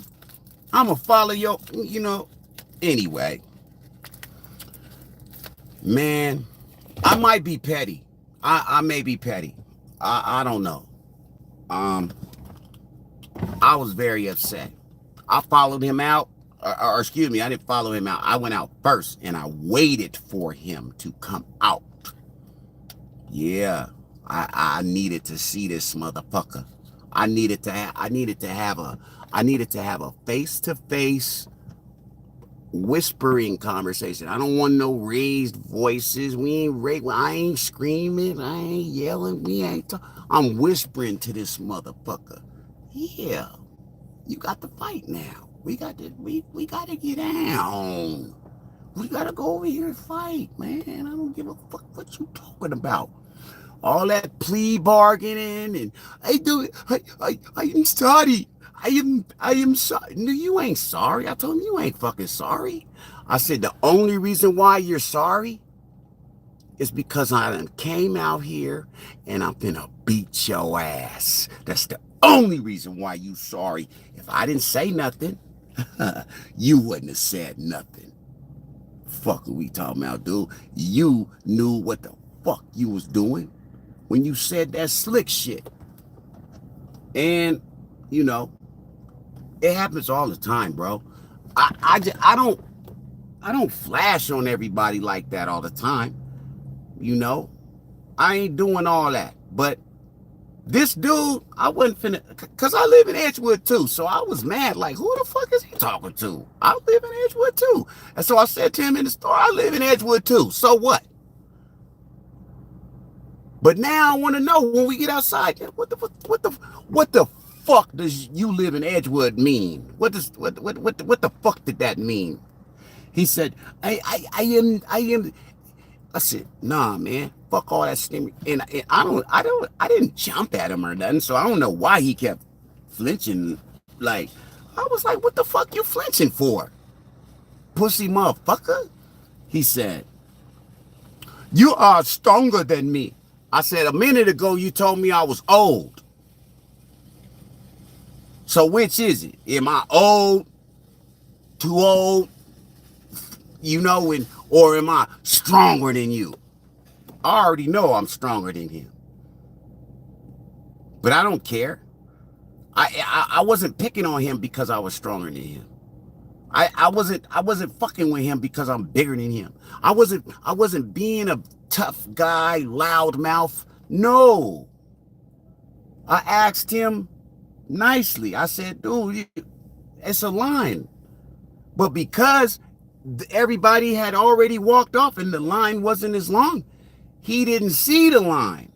I'ma follow your, anyway. Man, I might be petty. I may be petty. I don't know. Um, I was very upset. I followed him out, or excuse me, I didn't follow him out. I went out first, and I waited for him to come out. Yeah, I needed to see this motherfucker. I needed to have a face-to-face whispering conversation. I don't want no raised voices. I ain't screaming. I ain't yelling. I'm whispering to this motherfucker. Yeah, you got to fight now. We got to get down. We got to go over here and fight, man. I don't give a fuck what you talking about. All that plea bargaining and I am sorry. I am sorry. No, you ain't sorry. I told him you ain't fucking sorry. I said the only reason why you're sorry is because I done came out here and I'm finna beat your ass. That's the only reason why you sorry. If I didn't say nothing, you wouldn't have said nothing. Fuck are we talking about, dude? You knew what the fuck you was doing when you said that slick shit. And, you know, it happens all the time, bro. I don't flash on everybody like that all the time. You know, I ain't doing all that. But this dude, I wasn't finna, because I live in Edgewood too. So I was mad, like, who the fuck is he talking to? I live in Edgewood too. And so I said to him in the store, I live in Edgewood too. So what? But now I want to know when we get outside, what the fuck does you live in Edgewood mean? What the fuck did that mean? He said, I am. I said, nah, man, fuck all that steaming. And I didn't jump at him or nothing. So I don't know why he kept flinching. Like, I was like, what the fuck you flinching for? Pussy motherfucker. He said, you are stronger than me. I said, a minute ago, you told me I was old. So which is it? Am I old? Too old? You know, or am I stronger than you? I already know I'm stronger than him. But I don't care. I wasn't picking on him because I was stronger than him. I wasn't fucking with him because I'm bigger than him. I wasn't being a tough guy, loud mouth. No. I asked him nicely. I said, dude, it's a line. But because everybody had already walked off and the line wasn't as long, he didn't see the line.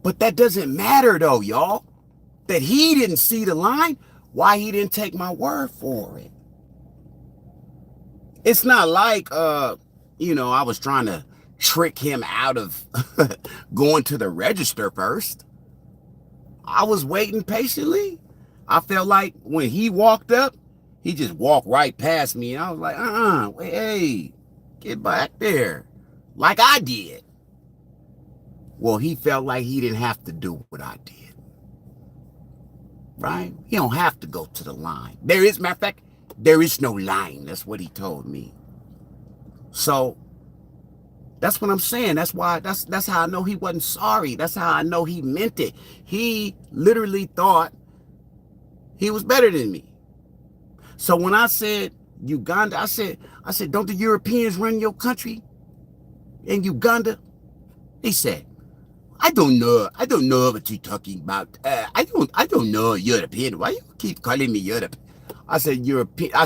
But that doesn't matter though, y'all. That he didn't see the line, why he didn't take my word for it. It's not like, you know, I was trying to trick him out of going to the register first. I was waiting patiently. I felt like when he walked up, he just walked right past me. And I was like, hey, get back there. Like I did. Well, he felt like he didn't have to do what I did. Right? He don't have to go to the line. Matter of fact, there is no line. That's what he told me. So that's what I'm saying. That's how I know he wasn't sorry. That's how I know he meant it. He literally thought he was better than me. So when I said Uganda, I said, don't the Europeans run your country in Uganda? He said, I don't know what you're talking about. I don't know European. Why you keep calling me Europe? I said European. I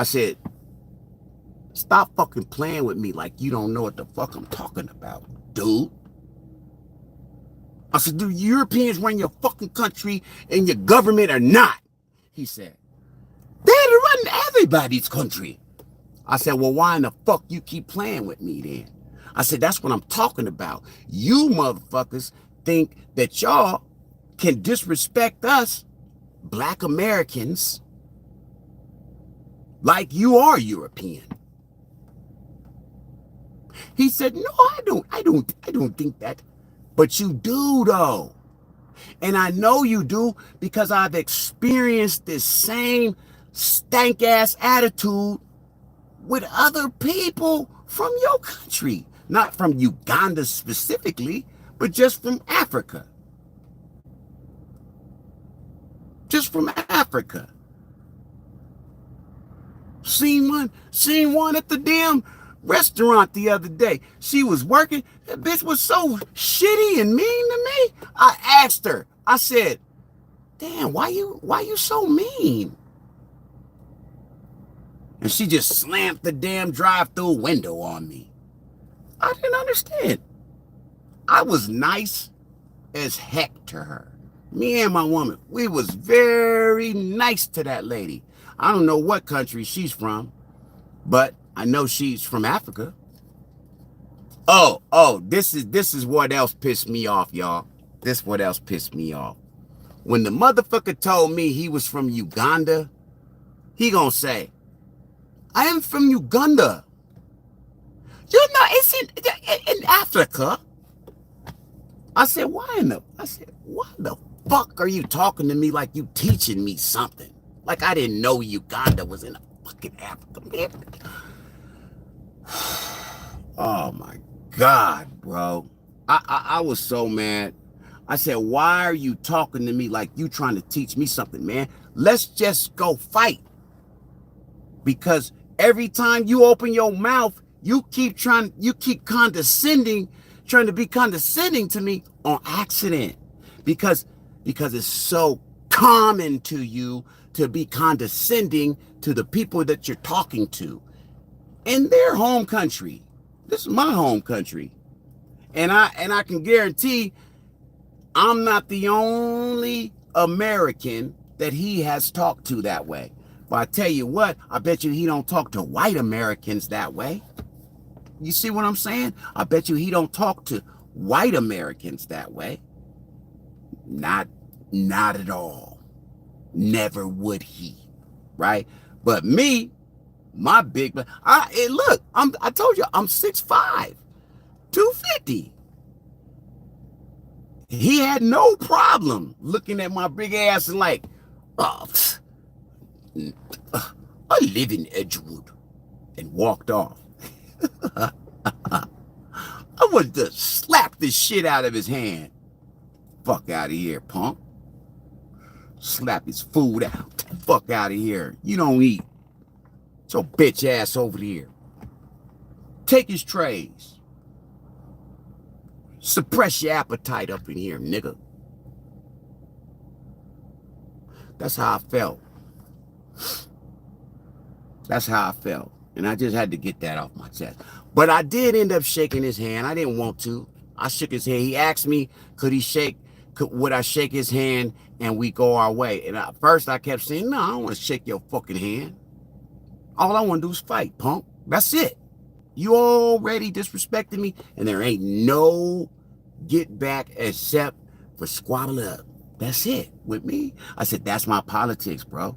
said, stop fucking playing with me like you don't know what the fuck I'm talking about, dude. I said, do Europeans run your fucking country and your government or not? He said, they run everybody's country. I said, well, why in the fuck you keep playing with me then? I said, that's what I'm talking about. You motherfuckers think that y'all can disrespect us, black Americans, like you are European. He said, no, I don't think that. But you do though. And I know you do because I've experienced this same stank ass attitude with other people from your country. Not from Uganda specifically, but just from Africa. just from Africa. Seen one at the damn restaurant the other day. She was working. That bitch was so shitty and mean to me. I asked her. I said, "Damn, why you so mean?" And she just slammed the damn drive-through window on me. I didn't understand. I was nice as heck to her. Me and my woman, we was very nice to that lady. I don't know what country she's from, but I know she's from Africa. This is what else pissed me off, y'all. This what else pissed me off. When the motherfucker told me he was from Uganda, he gonna say, "I am from Uganda." You know, it's in Africa. I said, why the fuck are you talking to me like you teaching me something? Like I didn't know Uganda was in a fucking Africa, man. Oh my God, bro. I was so mad. I said, why are you talking to me like you trying to teach me something, man? Let's just go fight. Because every time you open your mouth, you keep condescending, trying to be condescending to me on accident. Because it's so common to you to be condescending to the people that you're talking to in their home country. This is my home country. And I can guarantee I'm not the only American that he has talked to that way. But I tell you what, I bet you he don't talk to white Americans that way. You see what I'm saying? I bet you he don't talk to white Americans that way. Not at all. Never would he, right? But me, my big, look, I told you I'm 6'5", 250. He had no problem looking at my big ass and like, oh, I live in Edgewood, and walked off. I wanted to slap the shit out of his hand. Fuck out of here, punk. Slap his food out. Fuck out of here. You don't eat. Get your bitch ass over here. Take his trays. Suppress your appetite up in here, nigga. That's how I felt. That's how I felt. And I just had to get that off my chest. But I did end up shaking his hand. I didn't want to. I shook his hand. He asked me, would I shake his hand and we go our way? And at first I kept saying, no, I don't want to shake your fucking hand. All I want to do is fight, punk. That's it. You already disrespected me, and there ain't no get back except for squabble up. That's it with me. I said, that's my politics, bro.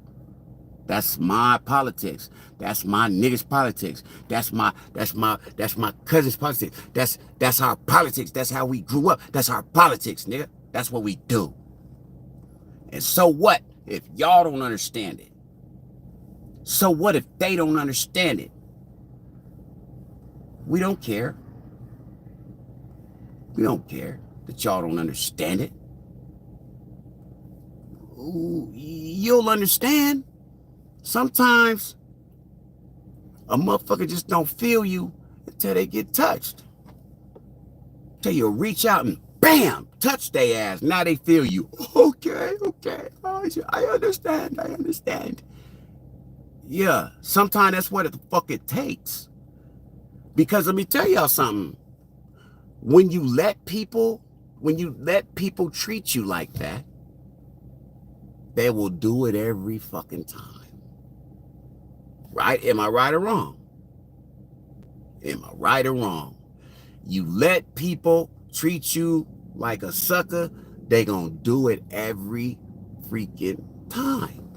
That's my politics. That's my niggas politics. That's my cousin's politics. That's our politics. That's how we grew up. That's our politics, nigga. That's what we do. And so what if y'all don't understand it? So what if they don't understand it? We don't care. We don't care that y'all don't understand it. Ooh, you'll understand. Sometimes a motherfucker just don't feel you until they get touched. Till you reach out and bam, touch their ass. Now they feel you. Okay. Oh, I understand. Yeah, sometimes that's what the fuck it takes. Because let me tell y'all something. When you let people treat you like that, they will do it every fucking time. Right? Am I right or wrong? Am I right or wrong? You let people treat you like a sucker, they gonna do it every freaking time.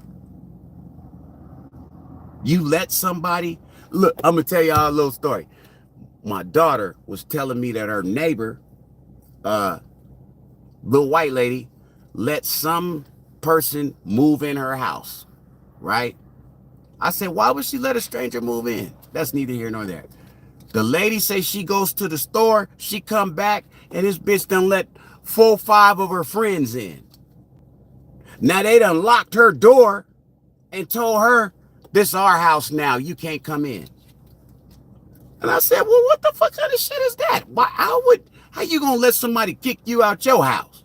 You let somebody, look, I'm gonna tell y'all a little story. My daughter was telling me that her neighbor, little white lady, let some person move in her house, right? I said, why would she let a stranger move in? That's neither here nor there. The lady says she goes to the store, she come back, and this bitch done let 4 or 5 of her friends in. Now they done locked her door and told her, this is our house now, you can't come in. And I said, well, what the fuck kind of shit is that? How you gonna let somebody kick you out your house?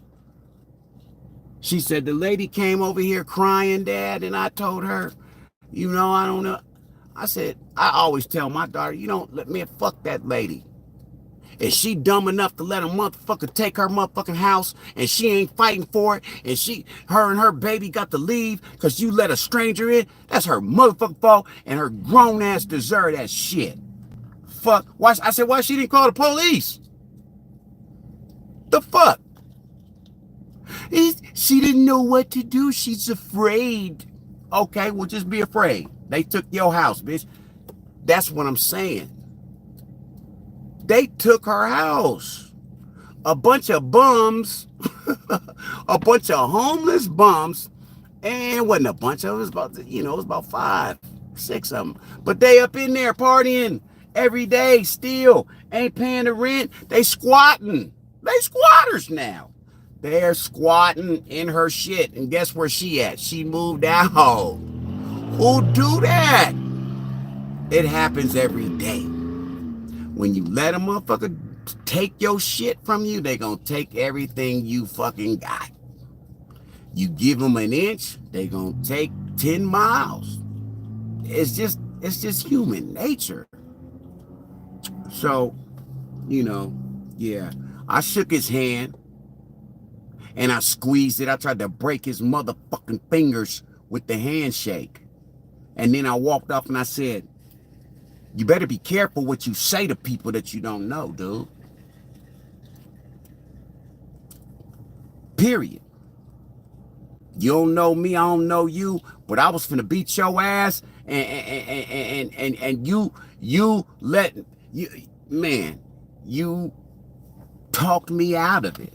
She said, the lady came over here crying, Dad, and I told her, I don't know. I said, I always tell my daughter, you don't let me fuck that lady. Is she dumb enough to let a motherfucker take her motherfucking house and she ain't fighting for it, and her and her baby got to leave because you let a stranger in? That's her motherfucking fault, and her grown ass deserve that shit. Fuck. Why? I said, why she didn't call the police? The fuck? She didn't know what to do. She's afraid. Okay, well, just be afraid. They took your house, bitch. That's what I'm saying. They took her house. A bunch of bums, a bunch of homeless bums, and it wasn't a bunch of them. It was about 5, 6 of them. But they up in there partying every day still. Ain't paying the rent. They squatting. They squatters now. They're squatting in her shit. And guess where she at? She moved out. Who do that? It happens every day. When you let a motherfucker take your shit from you, they gonna take everything you fucking got. You give them an inch, they gonna take 10 miles. It's just human nature. So, yeah. I shook his hand and I squeezed it. I tried to break his motherfucking fingers with the handshake. And then I walked off and I said, you better be careful what you say to people that you don't know, dude. Period. You don't know me, I don't know you, but I was finna beat your ass, and you talked me out of it.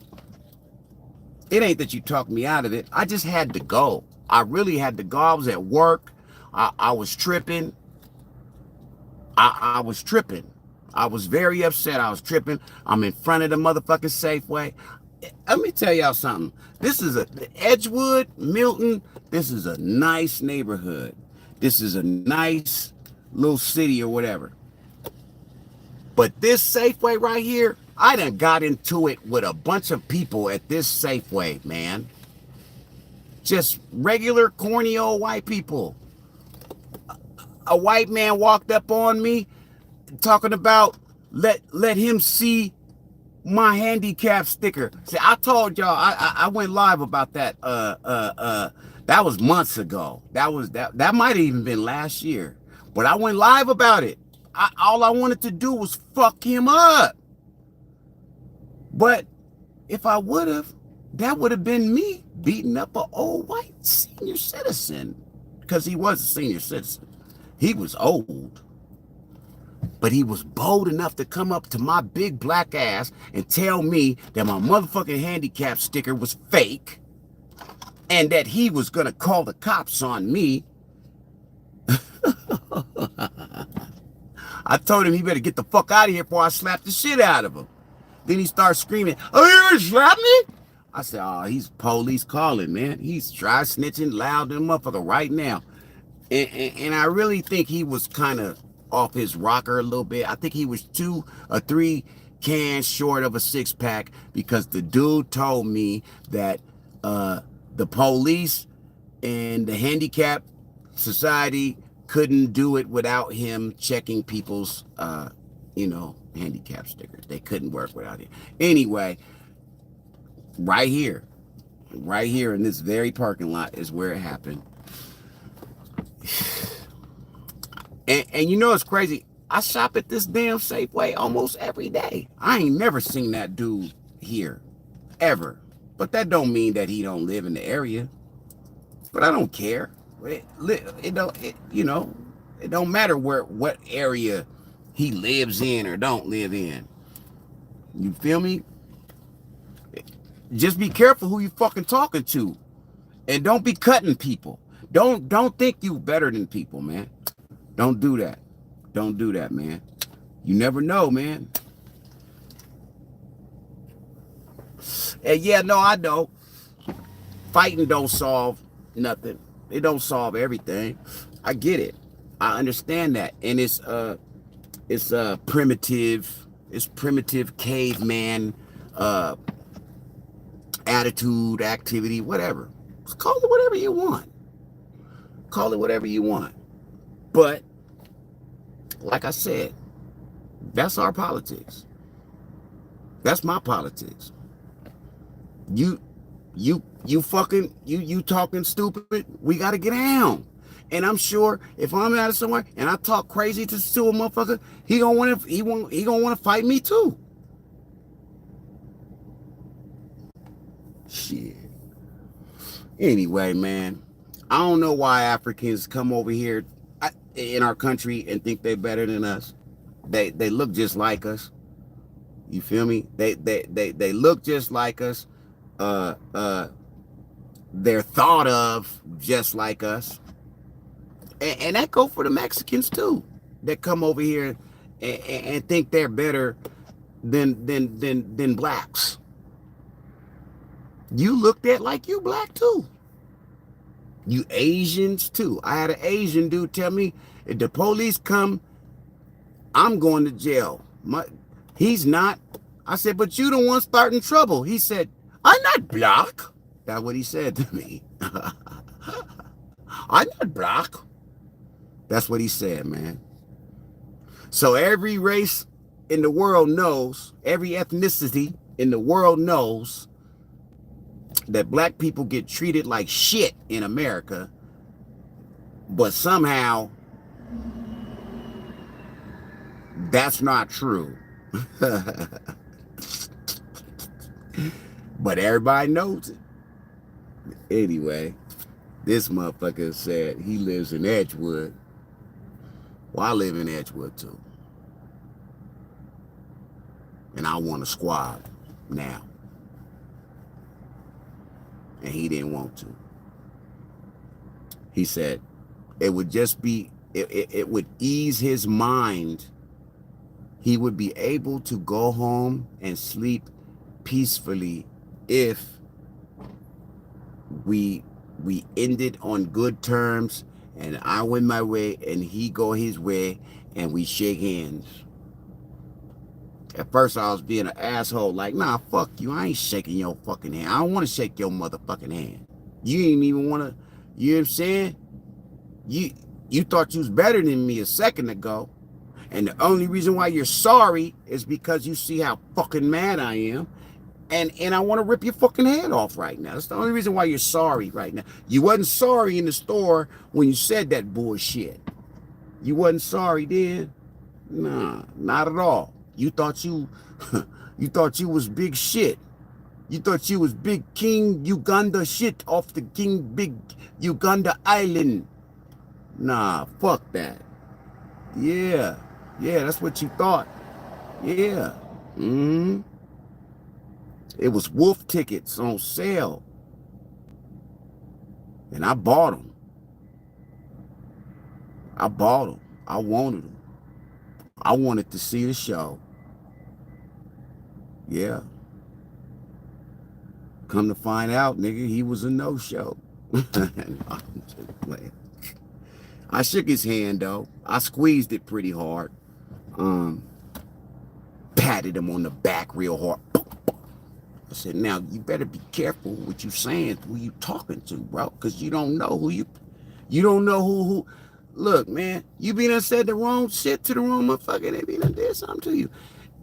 It ain't that you talked me out of it. I just had to go. I really had to go. I was at work. I was tripping. I was tripping. I was very upset. I was tripping. I'm in front of the motherfucking Safeway. Let me tell y'all something. This is Edgewood, Milton. This is a nice neighborhood. This is a nice little city or whatever. But this Safeway right here, I done got into it with a bunch of people at this Safeway, man. Just regular corny old white people. A white man walked up on me talking about let him see my handicap sticker. See, I told y'all I went live about that. That was months ago. That might have even been last year. But I went live about it. All I wanted to do was fuck him up. But if I would have, that would have been me beating up an old white senior citizen, because he was a senior citizen. He was old, but he was bold enough to come up to my big black ass and tell me that my motherfucking handicap sticker was fake and that he was gonna call the cops on me. I told him he better get the fuck out of here before I slap the shit out of him. Then he starts screaming, "Oh, you gonna slap me?" I said, "Oh, he's police calling, man. He's dry snitching loud than a motherfucker right now." And I really think he was kind of off his rocker a little bit. I think he was 2 or 3 cans short of a 6-pack, because the dude told me that the police and the handicap society couldn't do it without him checking people's handicap stickers. They couldn't work without it. Anyway, right here in this very parking lot is where it happened. And it's crazy. I shop at this damn Safeway almost every day. I ain't never seen that dude here, ever. But that don't mean that he don't live in the area. But I don't care. It don't matter what area he lives in or don't live in. You feel me? Just be careful who you fucking talking to, and don't be cutting people. Don't think you better than people, man. Don't do that. Don't do that, man. You never know, man. And yeah, no, I know. Fighting don't solve nothing. It don't solve everything. I get it. I understand that. And it's primitive. It's primitive caveman uh attitude, activity, whatever. Just call it whatever you want. Call it whatever you want. But like I said, that's our politics. That's my politics. You fucking you talking stupid. We gotta get down. And I'm sure if I'm out of somewhere and I talk crazy to a motherfucker, he gonna wanna fight me too. Shit. Anyway, man, I don't know why Africans come over here in our country and think they're better than us. They look just like us. You feel me? They look just like us. Uh uh they're thought of just like us. And that go for the Mexicans too. That come over here and think they're better than blacks. You looked at like you black too. You Asians too. I had an Asian dude tell me, if the police come, I'm going to jail. He's not. I said, but you the one starting trouble. He said, I'm not black. That's what he said to me. I'm not black. That's what he said, man. So every race in the world knows, every ethnicity in the world knows that black people get treated like shit in America, but somehow that's not true. But everybody knows it. Anyway, this motherfucker said he lives in Edgewood. Well, I live in Edgewood too. And I want a squad now. And he didn't want to. He said it would just be, it would ease his mind. He would be able to go home and sleep peacefully if we ended on good terms and I went my way and he go his way and we shake hands. At first I was being an asshole, like, nah, fuck you. I ain't shaking your fucking hand. I don't want to shake your motherfucking hand. You ain't even want to, you know what I'm saying? You thought you was better than me a second ago. And the only reason why you're sorry is because you see how fucking mad I am. And I want to rip your fucking head off right now. That's the only reason why you're sorry right now. You wasn't sorry in the store when you said that bullshit. You wasn't sorry then? Nah, not at all. You thought you was big shit. You thought you was big King Uganda shit off the King Big Uganda Island. Nah, fuck that. Yeah, that's what you thought. Yeah. It was wolf tickets on sale. And I bought them. I wanted them. I wanted to see the show. Yeah. Come to find out, nigga, he was a no-show. I'm just playing. I shook his hand, though. I squeezed it pretty hard. Patted him on the back real hard. I said, now, you better be careful what you saying, who you talking to, bro, because you don't know who you don't know who. Look, man, you be done said the wrong shit to the wrong motherfucker, they be done did something to you.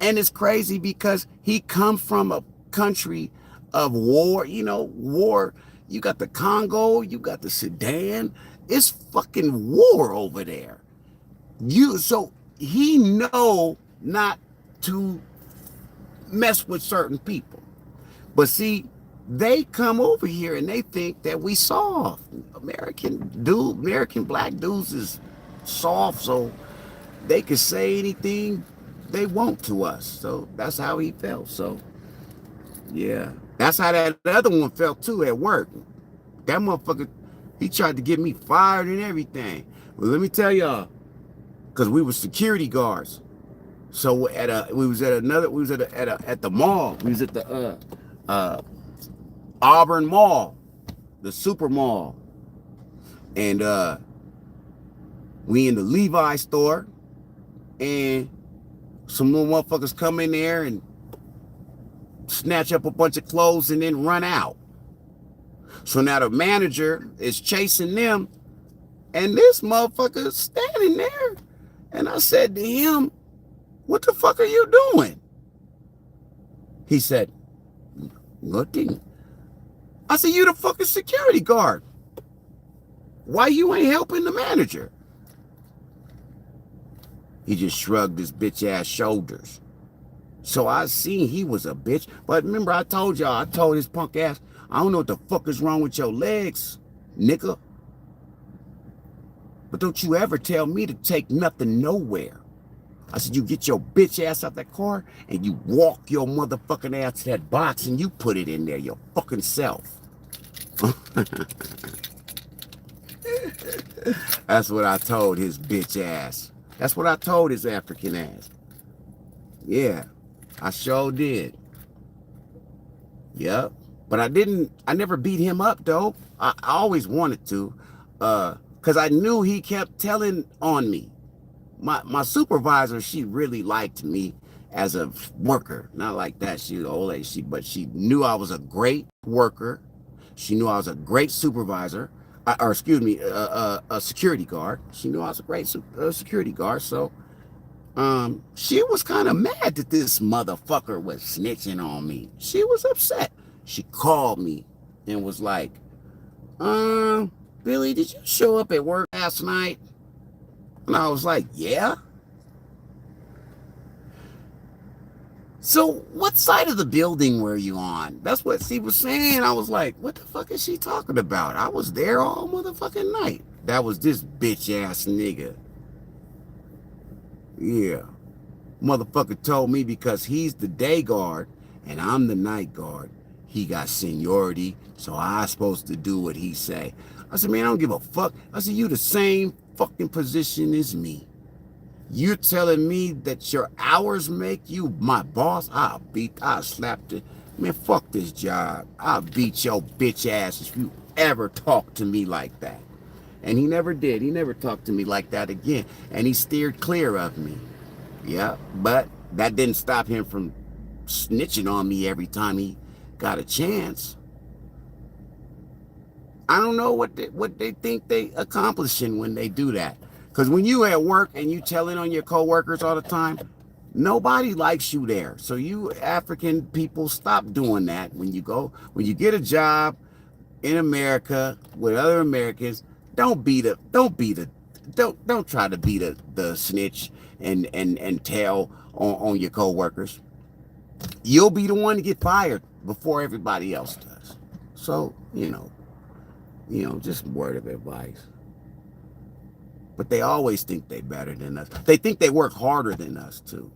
And it's crazy because he come from a country of war, war. You got the Congo, you got the Sudan. It's fucking war over there. So he know not to mess with certain people. But see, they come over here and they think that we soft. American black dudes is soft, so they can say anything they want to us. So that's how he felt. So yeah, that's how that other one felt too at work. That motherfucker, he tried to get me fired and everything. Well, let me tell y'all, because we were security guards. So we was at the mall. We was at the Auburn Mall. the super mall, and we in the Levi store, and some little motherfuckers come in there and snatch up a bunch of clothes and then run out. So now the manager is chasing them, and this motherfucker is standing there. And I said to him, "What the fuck are you doing?" He said, "Nothing." I said, "You the fucking security guard. Why you ain't helping the manager?" He just shrugged his bitch ass shoulders. So I seen he was a bitch. But remember, I told y'all, I told his punk ass, "I don't know what the fuck is wrong with your legs, nigga. But don't you ever tell me to take nothing nowhere." I said, "You get your bitch ass out that car and you walk your motherfucking ass to that box and you put it in there, your fucking self." That's what I told his bitch ass. That's what I told his African ass. Yeah, I sure did. Yep. But I never beat him up though. I always wanted to. Cause I knew he kept telling on me. My supervisor, she really liked me as a worker. Not like that, she was old lady, but she knew I was a great worker. She knew I was a great supervisor, or excuse me, a security guard. She knew I was a great security guard. So she was kind of mad that this motherfucker was snitching on me. She was upset. She called me and was like, "Billy, did you show up at work last night?" And I was like, "Yeah." "So what side of the building were you on?" That's what she was saying. I was like, what the fuck is she talking about? I was there all motherfucking night. That was this bitch ass nigga. Yeah. Motherfucker told me because he's the day guard and I'm the night guard, he got seniority, so I supposed to do what he say. I said, "Man, I don't give a fuck." I said, "You the same fucking position as me. You're telling me that your hours make you my boss? I'll slap it. Man, fuck this job. I'll beat your bitch ass if you ever talk to me like that." And he never did. He never talked to me like that again. And he steered clear of me. Yeah, but that didn't stop him from snitching on me every time he got a chance. I don't know what they think they accomplishing when they do that. Because when you at work and you telling on your coworkers all the time, nobody likes you there. So you African people, stop doing that. When you get a job in America with other Americans, don't try to be the snitch and tell on your coworkers. You'll be the one to get fired before everybody else does. So, just word of advice. But they always think they're better than us. They think they work harder than us too.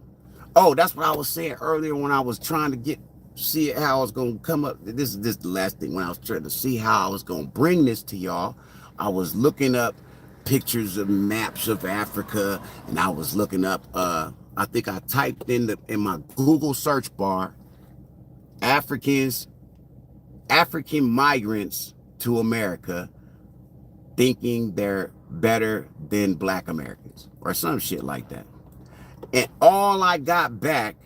Oh, that's what I was saying earlier when I was trying to see how I was going to come up. This is the last thing. When I was trying to see how I was going to bring this to y'all, I was looking up pictures of maps of Africa, and I was looking up, I think I typed in my Google search bar, African migrants to America, thinking they're better than Black Americans or some shit like that. And all I got back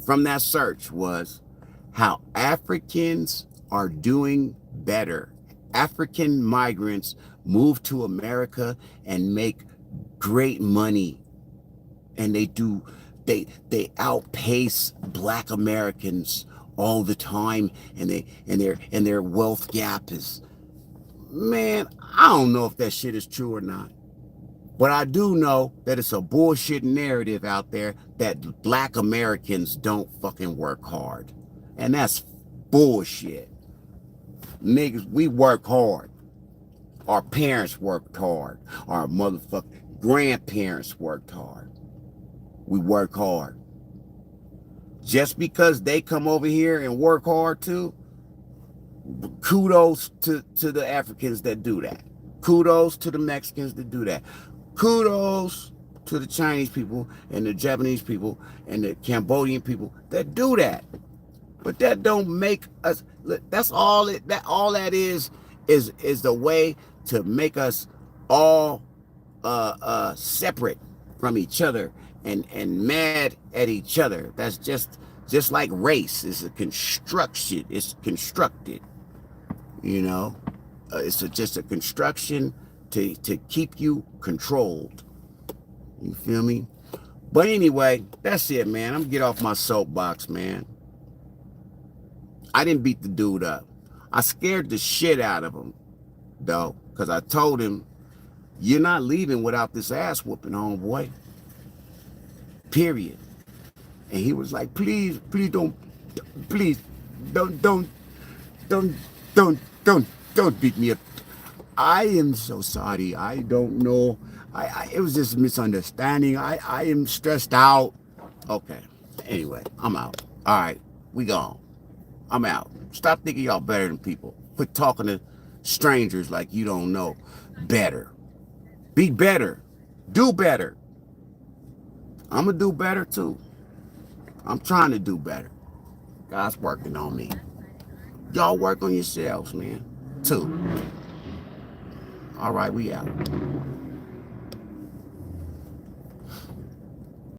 from that search was how Africans are doing better. African migrants move to America and make great money, and they outpace Black Americans all the time, and their wealth gap is, man, I don't know if that shit is true or not. But I do know that it's a bullshit narrative out there that Black Americans don't fucking work hard. And that's bullshit. Niggas, we work hard. Our parents worked hard. Our motherfucking grandparents worked hard. We work hard. Just because they come over here and work hard too, kudos to the Africans that do that. Kudos to the Mexicans that do that. Kudos to the Chinese people and the Japanese people and the Cambodian people that do that. But that don't make us. That's all it. That all that is the way to make us all separate from each other and mad at each other. That's just like race is a construction. It's constructed. You know, just a construction to keep you controlled. You feel me? But anyway, that's it, man. I'm gonna get off my soapbox, man. I didn't beat the dude up. I scared the shit out of him, though, because I told him, you're not leaving without this ass whooping, homeboy. Period. And he was like, please, please, don't, don't, don't, don't, don't beat me up. I am so sorry. I don't know. It was just a misunderstanding. I am stressed out. Okay. Anyway, I'm out. All right. We gone. I'm out. Stop thinking y'all better than people. Quit talking to strangers like you don't know better. Be better. Do better. I'm going to do better too. I'm trying to do better. God's working on me. Y'all work on yourselves, man, too. All right, we out.